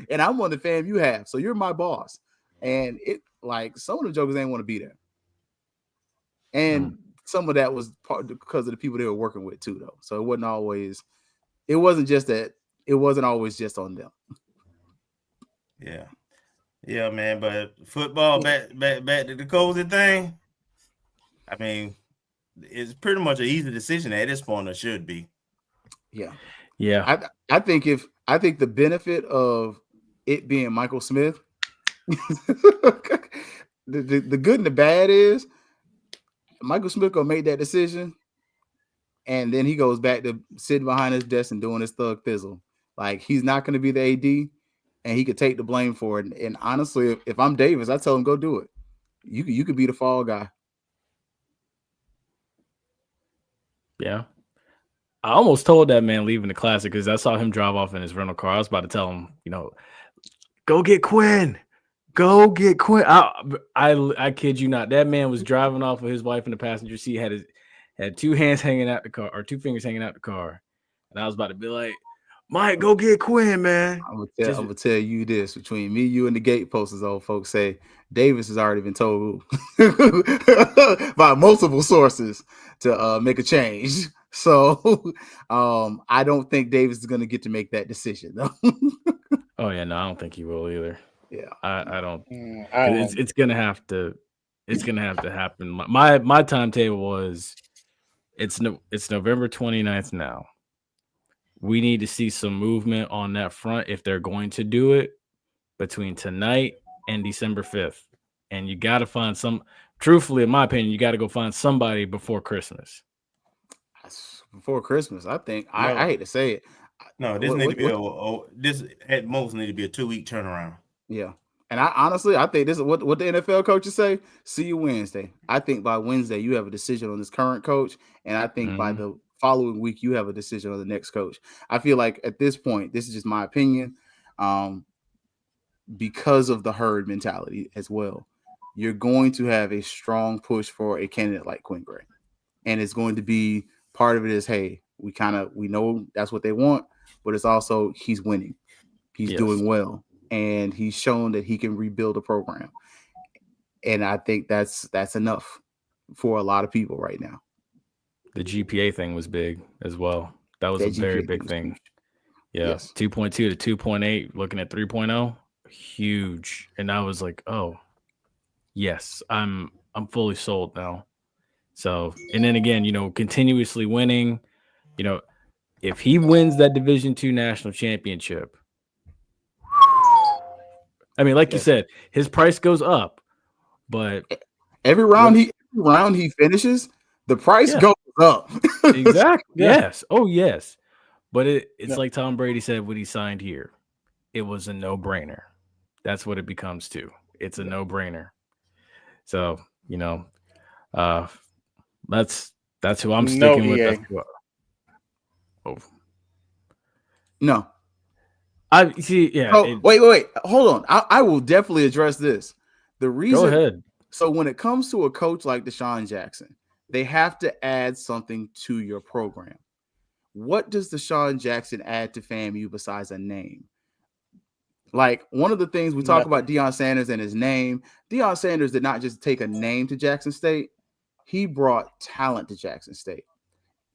and I'm on the FAMU half, so you're my boss." And it, like, some of the jokers ain't want to be there. And some of that was because of the people they were working with too, though. So it wasn't always just on them. Yeah, man. But football, back to the cozy thing. I mean, it's pretty much an easy decision at this point. It should be. Yeah. I think the benefit of it being Michael Smith, the good and the bad is Michael Smith gonna make that decision, and then he goes back to sitting behind his desk and doing his thug thizzle. Like, he's not going to be the AD, and he could take the blame for it. And honestly, if I'm Davis, I tell him go do it. You could be the fall guy. Yeah. I almost told that man leaving the Classic because I saw him drive off in his rental car. I was about to tell him, go get Quinn. Go get Quinn. I kid you not. That man was driving off with his wife in the passenger seat, had two hands hanging out the car, or two fingers hanging out the car. And I was about to be like, Mike, go get Quinn, man. I'm gonna tell you this: between me, you, and the gate posters, old folks say Davis has already been told by multiple sources to make a change. So I don't think Davis is gonna get to make that decision, though. Oh yeah, no, I don't think he will either. Yeah, I don't. It's gonna have to. It's gonna have to happen. My timetable was it's November 29th now. We need to see some movement on that front if they're going to do it between tonight and December 5th. And you got to find some. Truthfully, in my opinion, you got to go find somebody before Christmas. Before Christmas, I think. No. I hate to say it. No, this need to be this at most need to be a 2-week turnaround. Yeah. And I think this is what the NFL coaches say. See you Wednesday. I think by Wednesday you have a decision on this current coach, and I think by the following week you have a decision on the next coach. I feel like at this point, this is just my opinion, because of the herd mentality as well. You're going to have a strong push for a candidate like Quinn Gray, and it's going to be part of it is, hey, we know that's what they want, but it's also he's winning, he's doing well. And he's shown that he can rebuild a program. And I think that's enough for a lot of people right now. The GPA thing was big as well. That was a very big thing. Yeah. Yes. 2.2 to 2.8, looking at 3.0, huge. And I was like, oh, yes, I'm fully sold now. So, and then again, continuously winning, if he wins that Division II national championship, I mean, like you said, his price goes up, but every round he finishes, the price goes up. Exactly. Yes. Oh, yes. But it's like Tom Brady said when he signed here. It was a no-brainer. That's what it becomes too. It's a no-brainer. So, that's who I'm sticking with. No. I see. Yeah. Wait. Hold on. I will definitely address this. The reason. Go ahead. So when it comes to a coach like Deshaun Jackson, they have to add something to your program. What does Deshaun Jackson add to FAMU besides a name? Like, one of the things we talk about Deion Sanders and his name. Deion Sanders did not just take a name to Jackson State. He brought talent to Jackson State.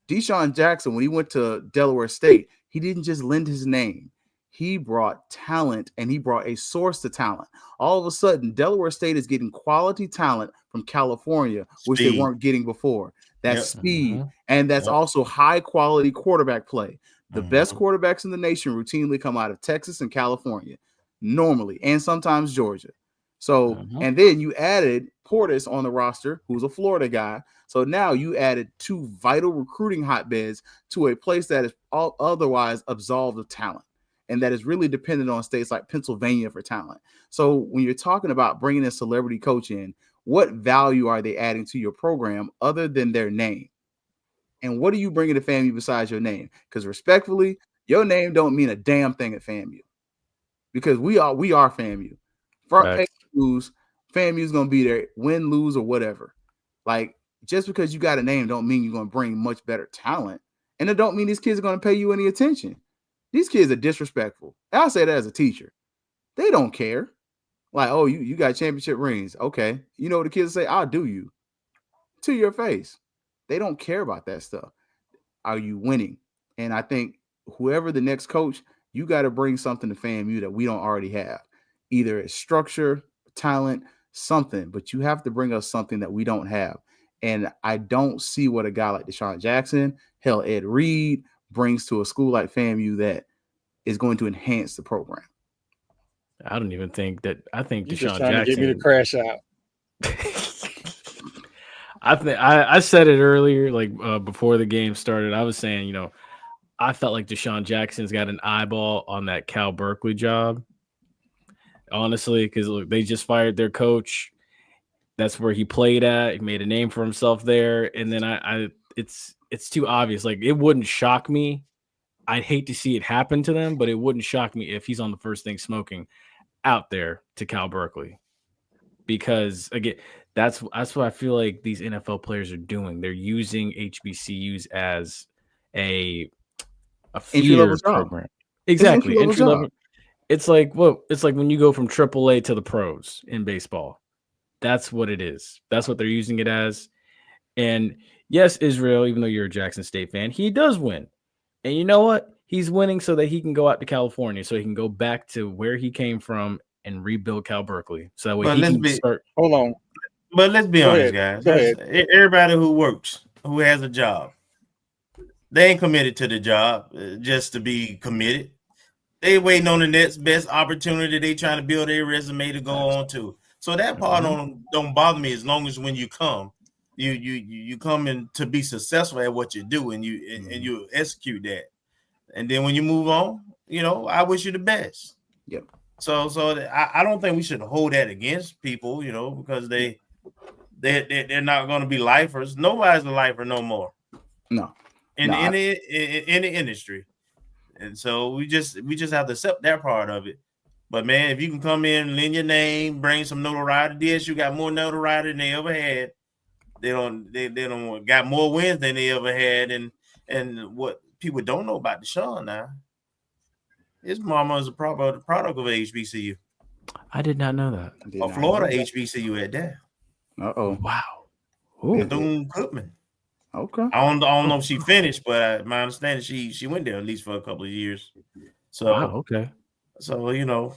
Deshaun Jackson, when he went to Delaware State, he didn't just lend his name. He brought talent, and he brought a source to talent. All of a sudden, Delaware State is getting quality talent from California, which they weren't getting before. That's speed, and that's also high-quality quarterback play. The best quarterbacks in the nation routinely come out of Texas and California, normally, and sometimes Georgia. So, and then you added Portis on the roster, who's a Florida guy. So now you added two vital recruiting hotbeds to a place that is otherwise absolved of talent, and that is really dependent on states like Pennsylvania for talent. So when you're talking about bringing a celebrity coach in, what value are they adding to your program other than their name? And what are you bringing to FAMU besides your name? Because respectfully, your name don't mean a damn thing at FAMU, because we are FAMU. Front page news, FAMU's going to be there, win, lose, or whatever. Like, just because you got a name don't mean you're going to bring much better talent. And it don't mean these kids are going to pay you any attention. These kids are disrespectful. And I say that as a teacher. They don't care. Like, oh, you got championship rings. Okay. You know what the kids say? I'll do you. To your face. They don't care about that stuff. Are you winning? And I think whoever the next coach, you got to bring something to FAMU that we don't already have. Either it's structure, talent, something, but you have to bring us something that we don't have. And I don't see what a guy like Deshaun Jackson, hell, Ed Reed brings to a school like FAMU that is going to enhance the program. I don't even think that. I think You're Deshaun just trying Jackson to get me to crash out. I said it earlier, like before the game started. I was saying, you know, I felt like Deshaun Jackson's got an eyeball on that Cal Berkeley job. Honestly, because look, they just fired their coach. That's where he played at. He made a name for himself there. And then it's too obvious. Like, it wouldn't shock me. I'd hate to see it happen to them, but it wouldn't shock me if he's on the first thing smoking out there to Cal Berkeley. Because again, that's what I feel like these NFL players are doing. They're using HBCUs as a feeder program. Exactly. Entry level. It's like when you go from AAA to the pros in baseball. That's what it is. That's what they're using it as. And yes, Israel, even though you're a Jackson State fan, he does win. And you know what? He's winning so that he can go out to California, so he can go back to where he came from and rebuild Cal Berkeley. So that way he can start. Hold on. But let's be honest, guys. Everybody who works, who has a job, they ain't committed to the job just to be committed. They waiting on the next best opportunity. They trying to build their resume to go on to. So that part don't bother me as long as when you come, you come in to be successful at what you do and you execute that. And then when you move on, you know, I wish you the best. Yep. So I don't think we should hold that against people, you know, because they're not going to be lifers. Nobody's a lifer no more. No. In the industry. And so we just have to accept that part of it. But man, if you can come in, lend your name, bring some notoriety, you got more notoriety than they ever had. They don't got more wins than they ever had. And what people don't know about Deshaun now, his mama is a product of HBCU. I did not know that. A Florida HBCU at that. Wow. Bethune-Cookman. Okay. I don't know if she finished, but my understanding she went there at least for a couple of years. So okay. So you know,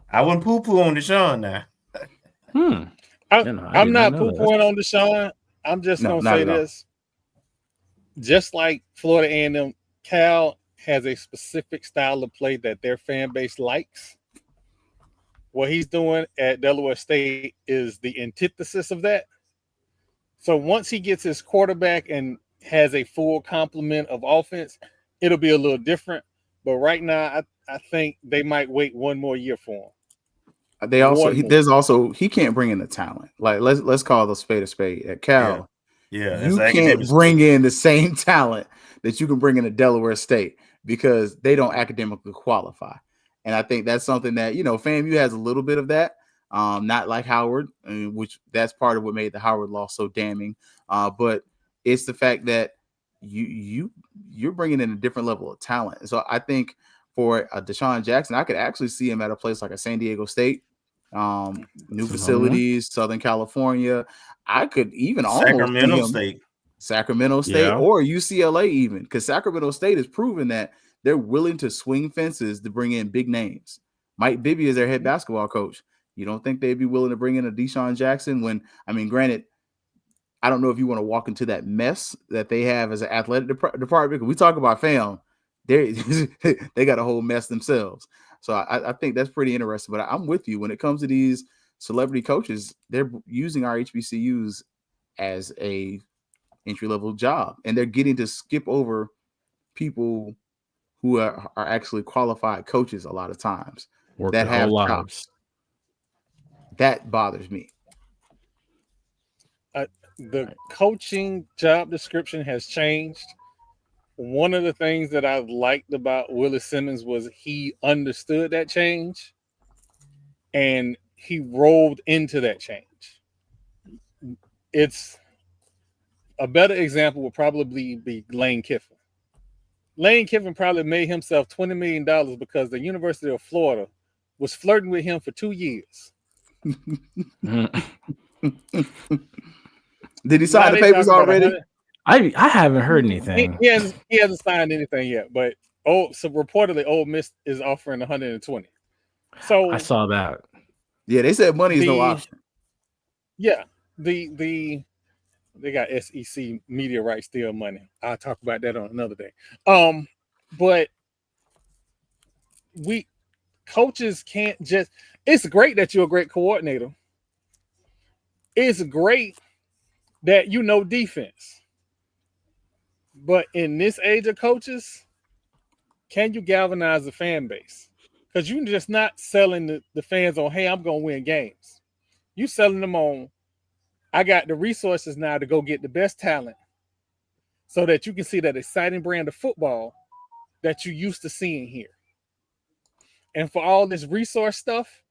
I wouldn't poo-poo on Deshaun now. I'm not poo-pooing on Deshaun. I'm just gonna say this. Just like Florida A&M, Cal has a specific style of play that their fan base likes. What he's doing at Delaware State is the antithesis of that. So once he gets his quarterback and has a full complement of offense, it'll be a little different. But right now, I think they might wait one more year for him. He can't bring in the talent. Like let's call the spade a spade. At Cal, you can't bring in the same talent that you can bring in a Delaware State because they don't academically qualify. And I think that's something that, you know, FAMU has a little bit of that. Not like Howard, which that's part of what made the Howard loss so damning. But it's the fact that you're bringing in a different level of talent. So I think for Deshaun Jackson, I could actually see him at a place like a San Diego State, new facilities, Southern California. I could even Sacramento State or UCLA even, because Sacramento State has proven that they're willing to swing fences to bring in big names. Mike Bibby is their head basketball coach. You don't think they'd be willing to bring in a Deshaun Jackson when, I mean, granted, I don't know if you want to walk into that mess that they have as an athletic department. We talk about FAM, they got a whole mess themselves. So I think that's pretty interesting. But I'm with you when it comes to these celebrity coaches. They're using our HBCUs as a entry-level job, and they're getting to skip over people who are actually qualified coaches a lot of times that have jobs. That bothers me. The coaching job description has changed. One of the things that I liked about Willis Simmons was he understood that change and he rolled into that change. It's a better example would probably be Lane Kiffin. Lane Kiffin probably made himself $20 million because the University of Florida was flirting with him for 2 years. Did he sign the papers already? I haven't heard anything. He hasn't signed anything yet, but so reportedly Ole Miss is offering 120. So I saw that. Yeah, they said money is no option. Yeah, they got SEC media rights steal money. I'll talk about that on another day. But coaches can't just. It's great that you're a great coordinator. It's great that you know defense. But in this age of coaches, can you galvanize the fan base? Because you're just not selling the fans on, hey, I'm going to win games. You selling them on, I got the resources now to go get the best talent so that you can see that exciting brand of football that you used to seeing here. And for all this resource stuff,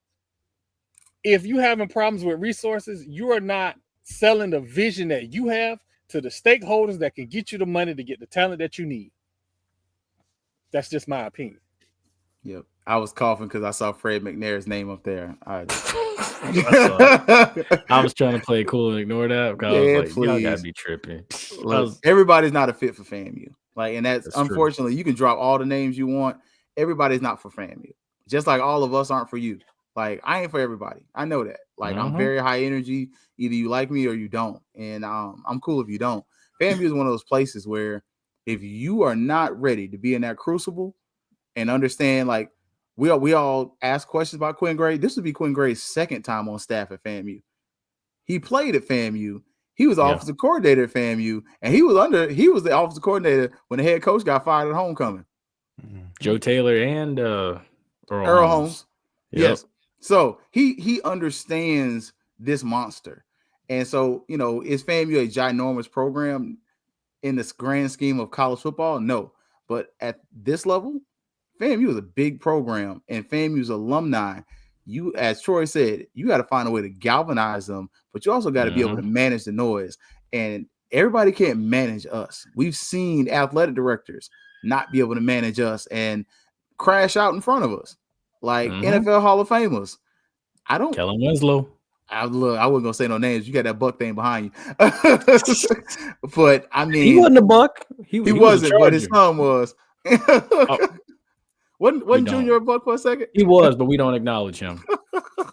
if you're having problems with resources, you are not selling the vision that you have to the stakeholders that can get you the money to get the talent that you need. That's just my opinion. Yep. I was coughing because I saw Fred McNair's name up there. I was trying to play cool and ignore that. Yeah, I was like, y'all gotta be tripping. Look, everybody's not a fit for FAMU. Like, and that's unfortunately, true. You can drop all the names you want. Everybody's not for FAMU. Just like all of us aren't for you. Like, I ain't for everybody. I know that. Like, I'm very high energy. Either you like me or you don't. And I'm cool if you don't. FAMU is one of those places where if you are not ready to be in that crucible and understand, like, we all ask questions about Quinn Gray. This would be Quinn Gray's second time on staff at FAMU. He played at FAMU. He was offensive coordinator at FAMU, and he was the offensive coordinator when the head coach got fired at homecoming. Joe Taylor and Earl Holmes. Yep. Yes. So he understands this monster. And so, is FAMU a ginormous program in this grand scheme of college football? No. But at this level, FAMU is a big program, and FAMU's alumni, you, as Troy said, you got to find a way to galvanize them, but you also got to be able to manage the noise. And everybody can't manage us. We've seen athletic directors not be able to manage us and crash out in front of us, like NFL Hall of Famers. Kellen Winslow. I wasn't gonna say no names. You got that Buck thing behind you, but I mean, he wasn't a Buck. He wasn't, but his son was. Wasn't Junior a Buck for a second? He was, but we don't acknowledge him.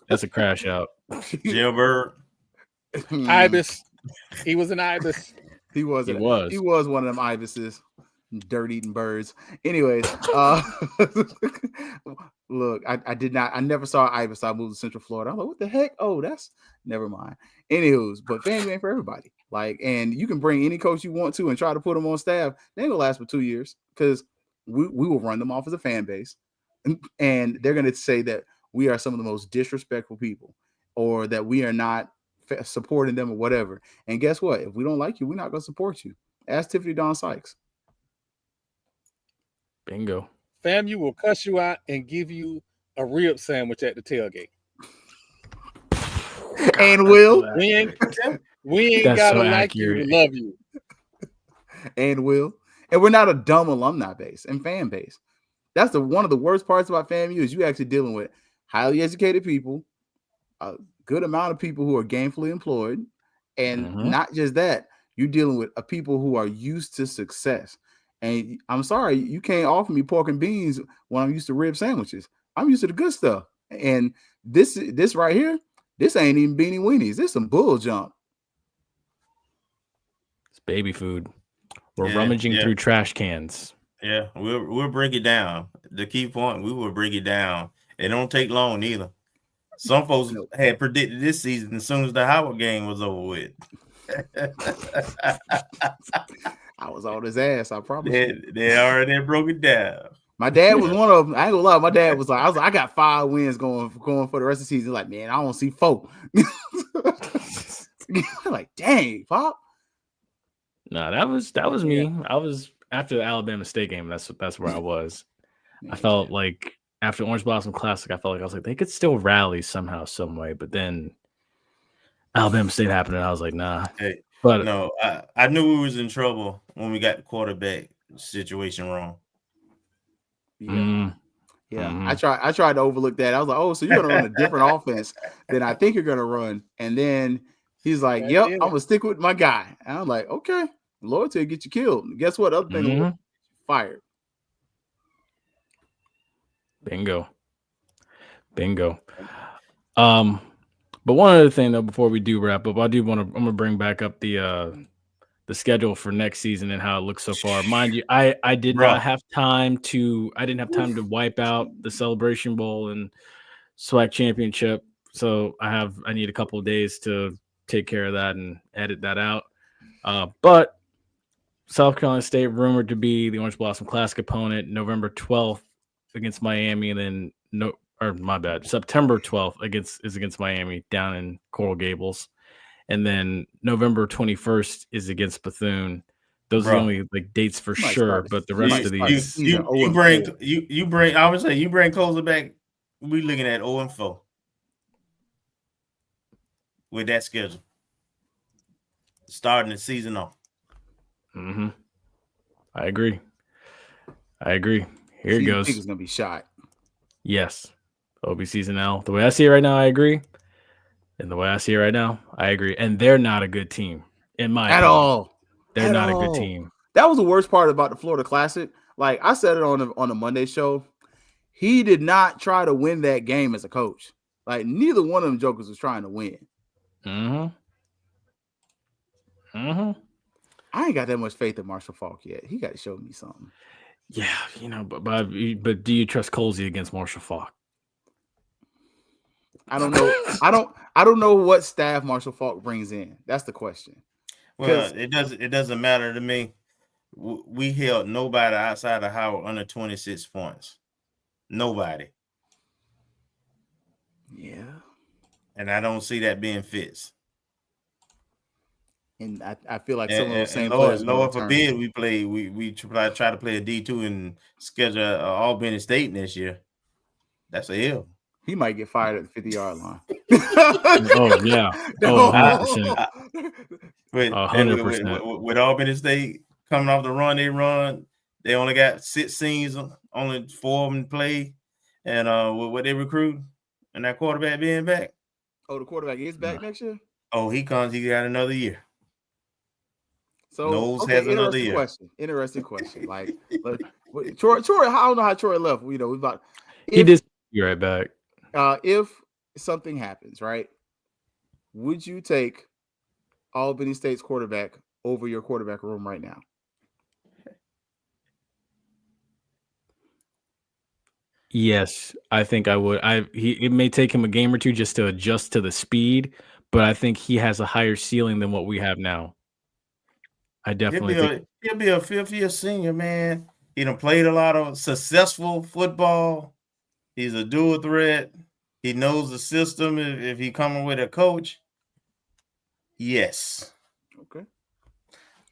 That's a crash out. Jailbird. Ibis. He was an Ibis. He was one of them Ibises. Dirt eating birds. Anyways, look, I never saw Ibis. I moved to Central Florida. I'm like, what the heck? Oh, that's never mind. Anywho's, but FAMU ain't for everybody. Like, and you can bring any coach you want to and try to put them on staff. They ain't gonna last for 2 years because we will run them off as a fan base, and they're gonna say that we are some of the most disrespectful people, or that we are not supporting them or whatever. And guess what? If we don't like you, we're not gonna support you. Ask Tiffany Dawn Sykes. Bingo. FAMU will cuss you out and give you a rib sandwich at the tailgate. And will. We ain't gotta like you to love you. And will. And we're not a dumb alumni base and fan base. That's one of the worst parts about FAMU is you actually dealing with highly educated people, a good amount of people who are gainfully employed, and not just that, you're dealing with people who are used to success. And I'm sorry, you can't offer me pork and beans when I'm used to rib sandwiches. I'm used to the good stuff. And this right here, this ain't even beanie weenies. This some bull junk. It's baby food. We're rummaging through trash cans. Yeah, we'll break it down. The key point, we will break it down. It don't take long either. Some folks had predicted this season as soon as the Howard game was over with. I was on his ass. I promise. They already broke it down. My dad was one of them. I ain't gonna lie. My dad was like, I got 5 wins going for the rest of the season. Like, man, I don't see 4. Like, dang, Pop. No, that was me. Yeah. I was after the Alabama State game. That's where I was. I felt like after Orange Blossom Classic, I was like they could still rally somehow, some way. But then Alabama State happened, and I was like, nah. Hey, but no, I knew we was in trouble when we got the quarterback situation wrong. Yeah. I tried to overlook that. I was like, oh, so you're gonna run a different offense than I think you're gonna run. And then he's like, yep, I'm gonna stick with my guy. And I'm like, okay. Loyalty will get you killed. Guess what? Other thing, Mhm. fired. Bingo. But one other thing though, before we do wrap up, I'm gonna bring back up the schedule for next season and how it looks so far. Mind you, I did not have time to wipe out the Celebration Bowl and SWAC championship. So I need a couple of days to take care of that and edit that out. But South Carolina State rumored to be the Orange Blossom Classic opponent November 12th against Miami, and then September 12th against Miami down in Coral Gables, and then November 21st is against Bethune. Those are the only dates for sure, but the rest of these you bring. I would say you bring closer back. We looking at 0-4 with that schedule, starting the season off. Mm-hmm. I agree. Here it goes. I think it's gonna be shot. Yes. OB season L. The way I see it right now, I agree. And the way I see it right now, I agree. And they're not a good team, in my opinion. All. They're not a good team. That was the worst part about the Florida Classic. Like I said it on the Monday show. He did not try to win that game as a coach. Like neither one of them jokers was trying to win. I ain't got that much faith in Marshall Faulk yet. He got to show me something. Yeah, but do you trust Colsey against Marshall Faulk? I don't know. I don't know what staff Marshall Faulk brings in. That's the question. Well, it doesn't matter to me. We held nobody outside of Howard under 26 points. Nobody. Yeah. And I don't see that being Fitz. And I feel like some of those same players. Lord forbid we try to play a D2 and schedule Albany State next year. That's a L. He might get fired at the 50-yard line. Oh yeah. Oh, 100%. 100%. With Albany State coming off the run they only got 6 scenes, only 4 of them play, and what they recruit, and that quarterback being back. Oh, the quarterback is back next year. Oh, he got another year. So Knowles has another year. Interesting question. Like, Troy, I don't know how Troy left. He did be right back. If something happens, right? Would you take Albany State's quarterback over your quarterback room right now? Yes, I think I would. It may take him a game or two just to adjust to the speed, but I think he has a higher ceiling than what we have now. I definitely think he'll be a fifth-year senior, man. He done played a lot of successful football. He's a dual threat. He knows the system. If he coming with a coach, yes. Okay.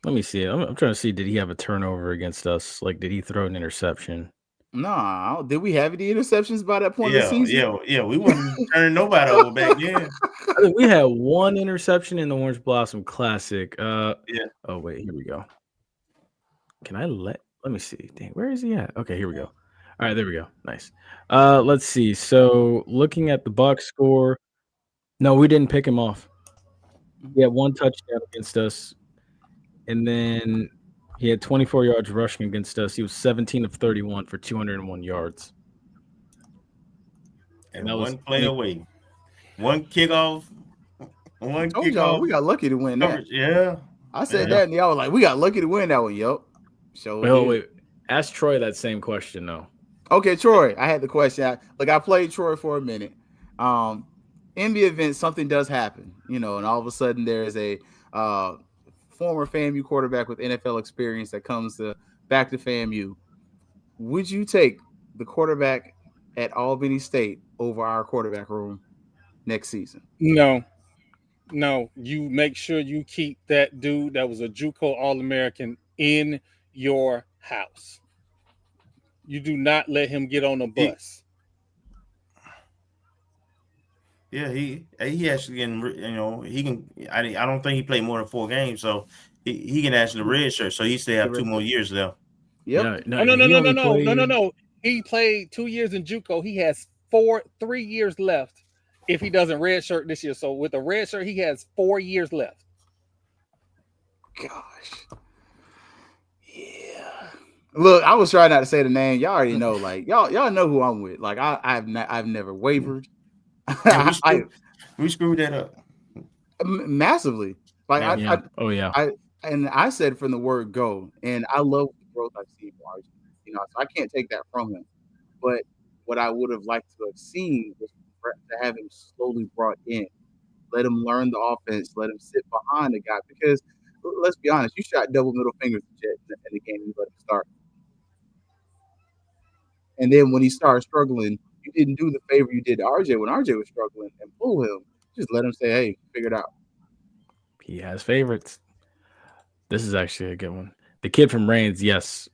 Let me see. I'm trying to see. Did he have a turnover against us? Like, did he throw an interception? No. Did we have any interceptions by that point in the season? Yeah. We wasn't turning nobody over back then. I think we had one interception in the Orange Blossom Classic. Yeah. Oh wait, here we go. Let me see. Dang, where is he at? Okay, here we go. All right, there we go. Nice. Let's see. So looking at the box score, no, we didn't pick him off. He had one touchdown against us, and then he had 24 yards rushing against us. He was 17 of 31 for 201 yards. And that one play away. One kickoff. We got lucky to win that. Yeah. I said that, and y'all were like, we got lucky to win that one. Yup. Wait. Ask Troy that same question, though. Okay, Troy. I had the question. I played Troy for a minute. In the event something does happen, and all of a sudden there's a former FAMU quarterback with NFL experience that comes back to FAMU, would you take the quarterback at Albany State over our quarterback room next season? No. You make sure you keep that dude that was a JUCO All-American in your house. You do not let him get on a bus. Yeah, he actually can. He can. I don't think he played more than 4 games, so he can actually redshirt. So he still have 2 more years left. Yep. No. He played 2 years in JUCO. He has 3 years left if he doesn't redshirt this year. So with a redshirt, he has 4 years left. Gosh. Look, I was trying not to say the name. Y'all already know. Like y'all know who I'm with. Like I've never wavered. Yeah, we screwed that up massively. Like yeah. I said from the word go, and I love the growth I've seen from RJ. You know, so I can't take that from him. But what I would have liked to have seen was to have him slowly brought in, let him learn the offense, let him sit behind the guy. Because let's be honest, you shot double middle fingers to Jet in the game. You let him start, and then when he started struggling, you didn't do the favor you did to RJ when RJ was struggling and pull him. Just let him say, "Hey, figure it out." He has favorites. This is actually a good one. The kid from Reigns, yes.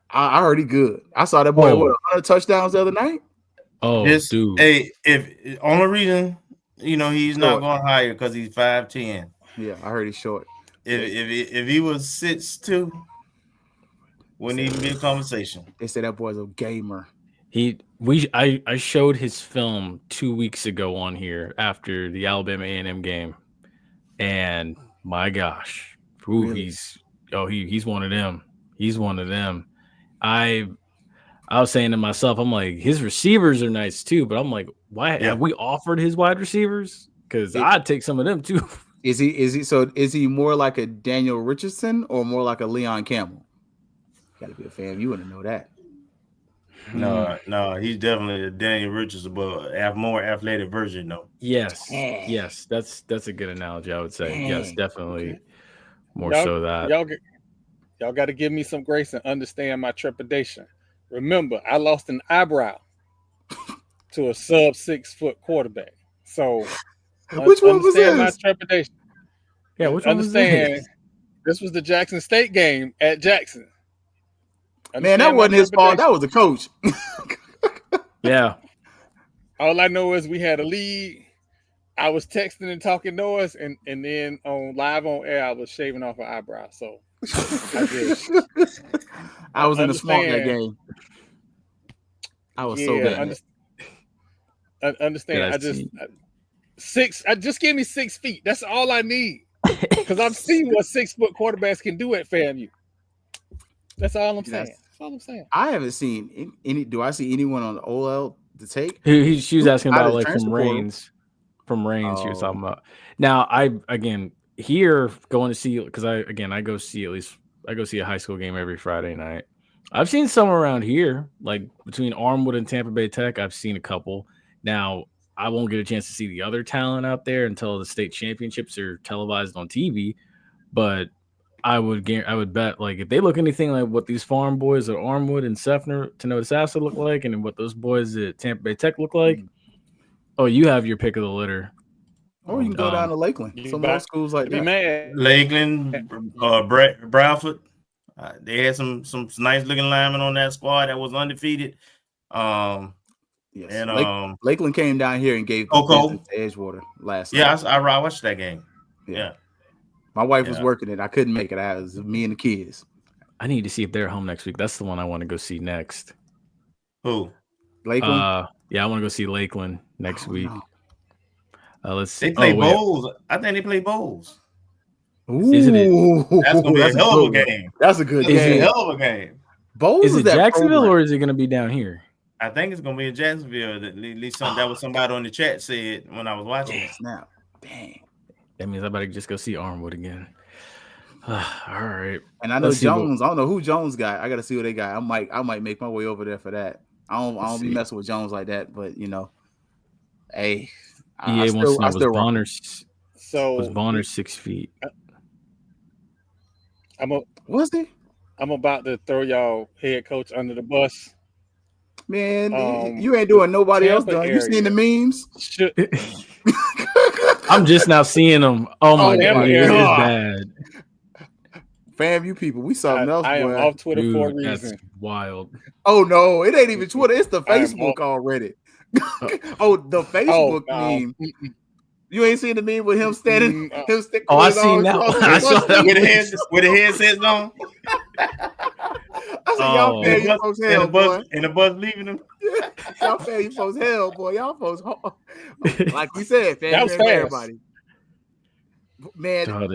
I heard he good. I saw that boy 100 touchdowns the other night. Oh, dude. Hey, if only reason he's not going higher because he's 5'10". Yeah, I heard he's short. If he was 6'2", wouldn't even be a conversation. They say that boy's a gamer. I showed his film 2 weeks ago on here after the Alabama A&M game, and my gosh, Really? he's one of them. He's one of them. I was saying to myself, I'm like, his receivers are nice too, but I'm like, why have we offered his wide receivers? Because I'd take some of them too. Is he more like a Daniel Richardson or more like a Leon Campbell? Got to be a fan. You want to know that. No, he's definitely a Daniel Richardson, but more athletic version though. Yes, that's a good analogy. I would say yes, definitely more so that y'all got to give me some grace and understand my trepidation. Remember, I lost an eyebrow to a sub 6 foot quarterback. So which one was this? My trepidation. Yeah, which one was this? This was the Jackson State game at Jackson. Man, that wasn't his fault. That was the coach. Yeah. All I know is we had a lead. I was texting and talking noise, and then live on air, I was shaving off an eyebrow. So I did. I was in the swamp that game. I was so bad. Understand? I just give me 6 feet. That's all I need. Because I've seen what 6 foot quarterbacks can do at FAMU. That's all I'm saying. That's all I'm saying. I haven't seen any. Do I see anyone on the OL to take? She was asking about like from Reigns. From Reigns, she was talking about. Now here going to see, because I go see a high school game every Friday night. I've seen some around here, like between Armwood and Tampa Bay Tech. I've seen a couple. Now I won't get a chance to see the other talent out there until the state championships are televised on TV. But I would bet, like, if they look anything like what these farm boys at Armwood and Tenoda look like, and what those boys at Tampa Bay Tech look like, you have your pick of the litter. Or you can go down to Lakeland. Some more schools like that. Lakeland, Bradford. They had some nice looking linemen on that squad that was undefeated. Yes. And Lakeland came down here and gave to Edgewater last night. Yeah, I watched that game. Yeah. My wife was working it. I couldn't make it. It was me and the kids. I need to see if they're home next week. That's the one I want to go see next. Who? Lakeland? Yeah, I want to go see Lakeland next week. No. Let's see. They play bowls. I think they play bowls. Ooh, that's gonna be a hell of a game. That's a good game. It's a hell of a game. Bowls is it Jacksonville or is it going to be down here? I think it's going to be in Jacksonville. At least that was somebody on the chat said when I was watching it. Snap. Dang. That means I better just go see Armwood again. All right. And I know Jones. I don't know who Jones got. I got to see what they got. I might make my way over there for that. I don't be messing with Jones like that, but hey. EA wants to know was Bonner 6 feet? Was he? I'm about to throw y'all head coach under the bus. Man, you ain't doing nobody else done. You seen the memes? I'm just now seeing them. Oh my God, it is bad. FAMU people, we something else. I am off Twitter for a reason. That's wild. Oh no, it ain't even Twitter. It's the Facebook already. The Facebook meme. You ain't seen the meme with him standing? I seen that one. I saw that with the headsets on. I said, y'all pay you folks hell, boy. And the bus leaving them. Y'all pay you folks hell, boy. Y'all folks, like we said, that was fast. Everybody. Man,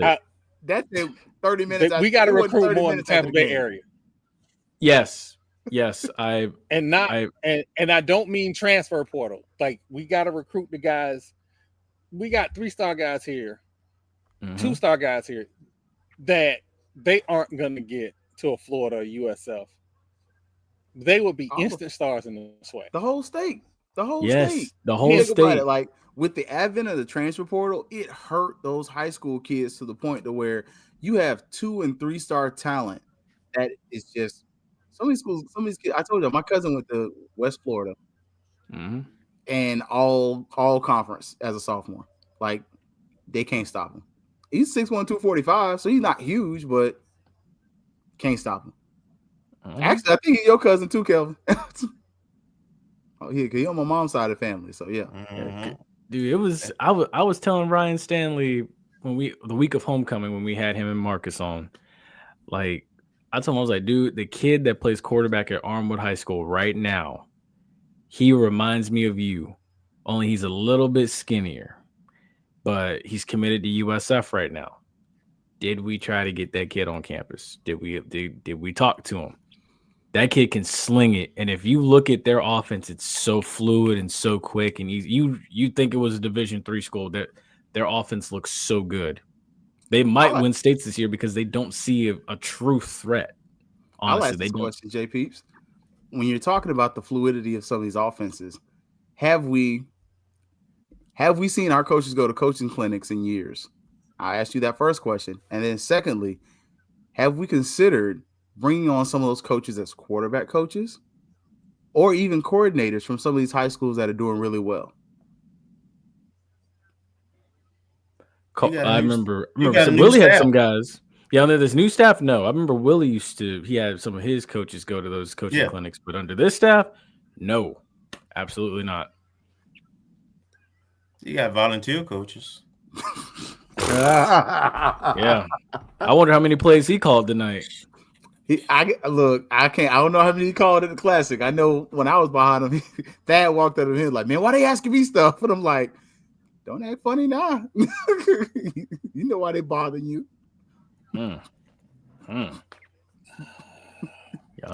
that's in 30 minutes. We got to recruit more in the Tampa Bay area. Yes, and I don't mean transfer portal. Like, we got to recruit the guys. We got 3-star guys here, 2-star guys here that they aren't going to get to a Florida or USF. They would be instant stars in this way. The whole state. The whole state. About it, like, with the advent of the transfer portal, it hurt those high school kids to the point to where you have 2- and 3-star talent that is just some of these kids. I told you, my cousin went to West Florida and all conference as a sophomore. Like, they can't stop him. He's 6'1", 245, so he's not huge, but can't stop him. Actually, I think he's your cousin too, Kelvin. Oh, yeah, because he's on my mom's side of the family. So yeah. Dude, it was I was telling Ryan Stanley the week of homecoming when we had him and Marcus on, like, I told him, I was like, dude, the kid that plays quarterback at Armwood High School right now, he reminds me of you, only he's a little bit skinnier, but he's committed to USF right now. Did we try to get that kid on campus? Did we talk to him? That kid can sling it, and if you look at their offense, it's so fluid and so quick. And you think it was a Division III school, that their offense looks so good. They might win states this year because they don't see a true threat. Honestly, they don't. Question, JPeeps, when you're talking about the fluidity of some of these offenses, have we seen our coaches go to coaching clinics in years? I asked you that first question, and then secondly, have we considered bringing on some of those coaches as quarterback coaches or even coordinators from some of these high schools that are doing really well? I remember Willie had some guys. Yeah, under this new staff, no. I remember Willie he had some of his coaches go to those coaching clinics, but under this staff, no, absolutely not. You got volunteer coaches. Yeah. I wonder how many plays he called tonight. I don't know how many he called in the Classic. I know when I was behind him, Thad walked up to him like, man, why they asking me stuff? And I'm like, don't act funny now. You know why they bothering you. Y'all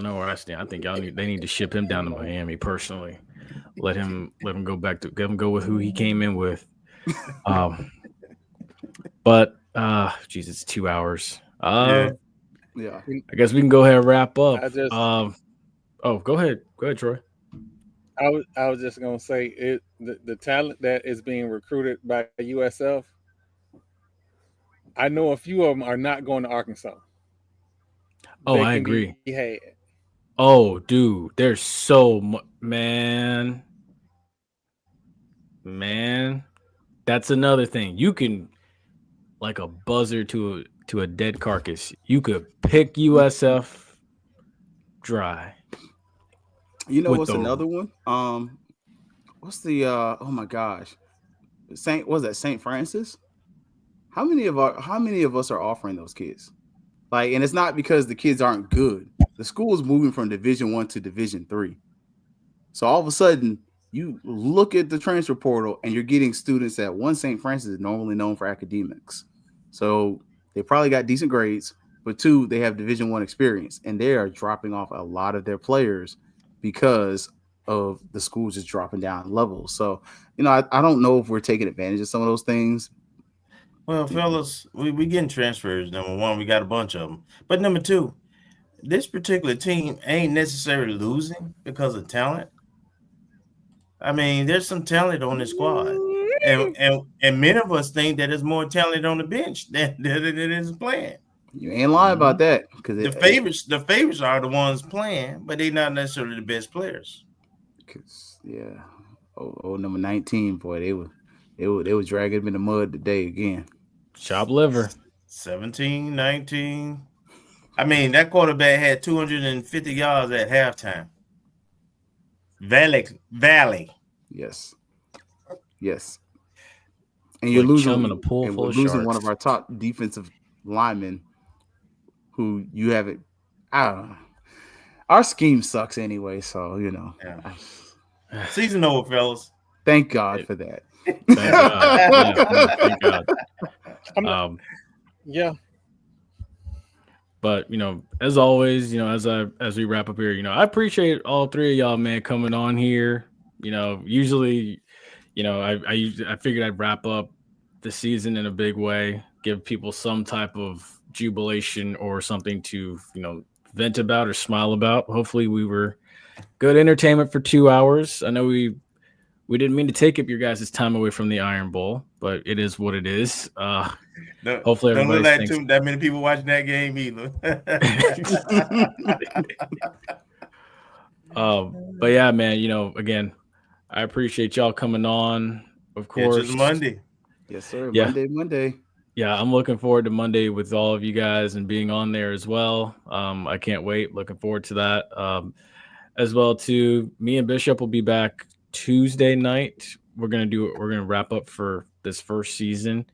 know where I stand. I think they need to ship him down to Miami personally. Let him go back to go with who he came in with. But it's 2 hours. Yeah. I guess we can go ahead and wrap up. Go ahead, Troy. I was just gonna say the talent that is being recruited by USF. I know a few of them are not going to Arkansas. Oh, I agree. Oh, dude, there's so much, man. That's another thing. You can, like a buzzer to a dead carcass, you could pick USF dry. You know what's another one? What's the oh my gosh, St. Francis? How many of us are offering those kids? Like, and it's not because the kids aren't good. The school is moving from Division I to Division III. So all of a sudden, you look at the transfer portal and you're getting students at St. Francis is normally known for academics. So they probably got decent grades, but 2, they have Division I experience, and they are dropping off a lot of their players because of the schools just dropping down levels. So, I don't know if we're taking advantage of some of those things. Well, fellas, we getting transfers. Number one, we got a bunch of them. But number 2, this particular team ain't necessarily losing because of talent. I mean, there's some talent on the squad. And many of us think that there's more talent on the bench than it is playing. You ain't lying about that. Because the favorites are the ones playing, but they're not necessarily the best players. Yeah. Oh, number 19, boy, they were dragging him in the mud today again. Chop liver. 17, 19. I mean, that quarterback had 250 yards at halftime. Valley. Yes. And you're losing one of our top defensive linemen who you haven't. I don't know. Our scheme sucks anyway, so Yeah. Season over, fellas. Thank God for that. Thank God. Thank God. Yeah. But as always, as we wrap up here, I appreciate all three of y'all, man, coming on here. Usually, I figured I'd wrap up the season in a big way, give people some type of jubilation or something to, vent about or smile about. Hopefully we were good entertainment for 2 hours. I know we didn't mean to take up your guys' time away from the Iron Bowl, but it is what it is. Hopefully don't look everybody like that many people watching that game either. But yeah, man, again, I appreciate y'all coming on. Of course, it's Monday. Yes, sir. Yeah. Monday. Yeah, I'm looking forward to Monday with all of you guys and being on there as well. I can't wait. Looking forward to that. As well, too, me and Bishop will be back Tuesday night. We're gonna wrap up for this first season.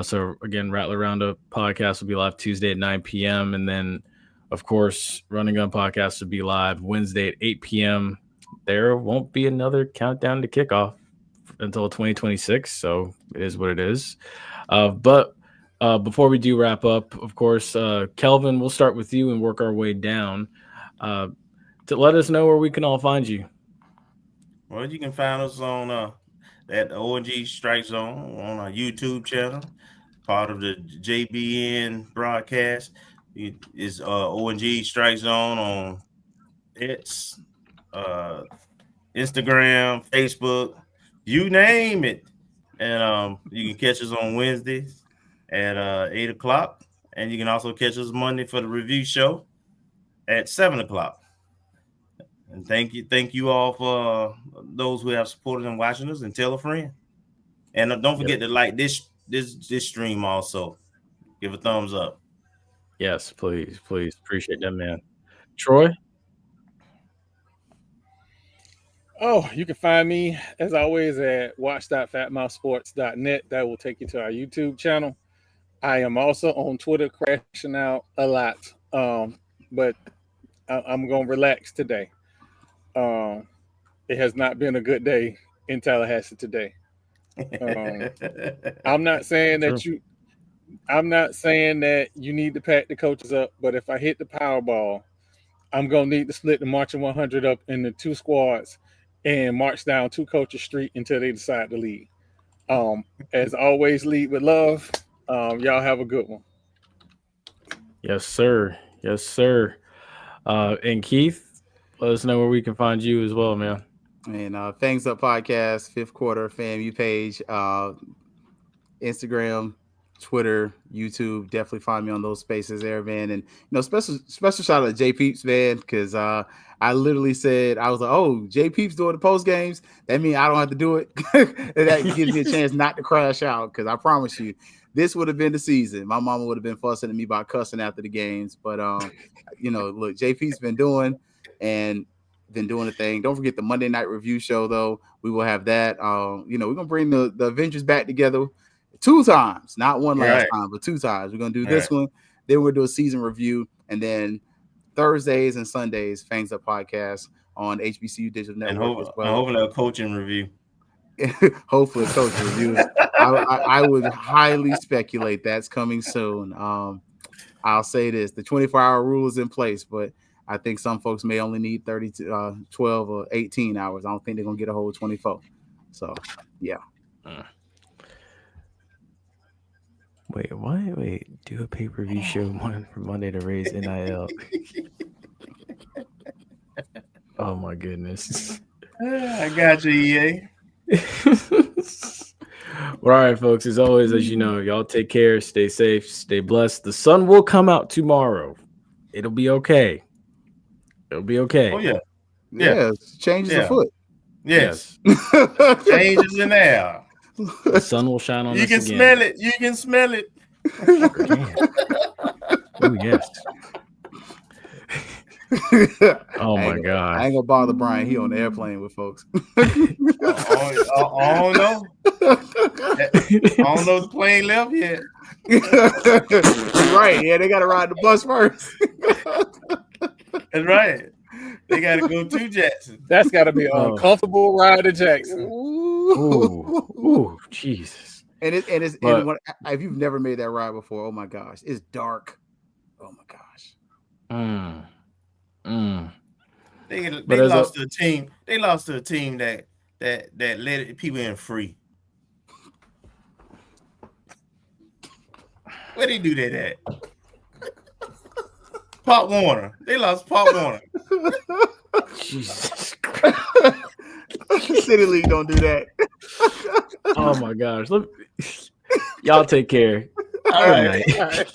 So again, Rattler Roundup podcast will be live Tuesday at 9 p.m. And then, of course, Running Gun podcast will be live Wednesday at 8 p.m. There won't be another countdown to kickoff until 2026. So it is what it is. But before we do wrap up, of course, Kelvin, we'll start with you and work our way down to let us know where we can all find you. Well, you can find us on at ONG Strike Zone on our YouTube channel, part of the JBN broadcast. It is ONG Strike Zone on X, Instagram, Facebook, you name it. And you can catch us on Wednesdays at 8 o'clock. And you can also catch us Monday for the review show at 7 o'clock. And thank you all for those who have supported and watching us, and tell a friend. And don't forget to like this stream also. Give a thumbs up. Yes, please. Appreciate that, man. Troy? Oh, you can find me, as always, at watch.fatmouthsports.net. That will take you to our YouTube channel. I am also on Twitter, crashing out a lot. But I'm going to relax today. It has not been a good day in Tallahassee today. I'm not saying that you need to pack the coaches up, but if I hit the Powerball, I'm going to need to split the Marching 100 up into 2 squads and march down 2 coaches street until they decide to leave. As always, lead with love. Y'all have a good one. Yes, sir. And Keith, let us know where we can find you as well, man. And Fangs Up Podcast, 5th Quarter FAMU page, Instagram, Twitter, YouTube. Definitely find me on those spaces there, man. And special shout out to JPeeps, man, because I literally said, I was like, oh, JPeeps doing the post games. That means I don't have to do it. That gives me a chance not to crash out, because I promise you, this would have been the season. My mama would have been fussing at me about cussing after the games. But look, JP's been doing the thing. Don't forget the Monday night review show, though. We will have that. We're gonna bring the Avengers back together 2 times, not one last time, but 2 times. We're gonna do this one, then we'll do a season review, and then Thursdays and Sundays, Fangs Up Podcast on HBCU Digital Network as well. And hopefully a coaching review. Hopefully a coaching review. I would highly speculate that's coming soon. I'll say this: the 24-hour rule is in place, but I think some folks may only need 12 or 18 hours. I don't think they're going to get a whole 24. So, yeah. Wait. Do a pay-per-view show for Monday to raise NIL. Oh, my goodness. I got you, EA. Well, all right, folks. As always, as you know, y'all take care, stay safe, stay blessed. The sun will come out tomorrow. It'll be okay. Oh, yeah. Changes afoot. Yes. Changes in air. The sun will shine on us again. You can smell it. Oh, yes. Oh, my God. I ain't going to bother Brian. He on the airplane with folks. I don't know. I don't know if the plane left yet. Right. Yeah, they got to ride the bus first. That's right. They got to go to Jackson. That's got to be an uncomfortable ride to Jackson. Ooh, Jesus. And if you've never made that ride before, oh my gosh, it's dark. Oh my gosh. They lost to a team. They lost to a team that let people in free. Where they do that at? Pop Warner. They lost Pop Warner. Jesus. City League don't do that. Oh my gosh. Y'all take care. All right.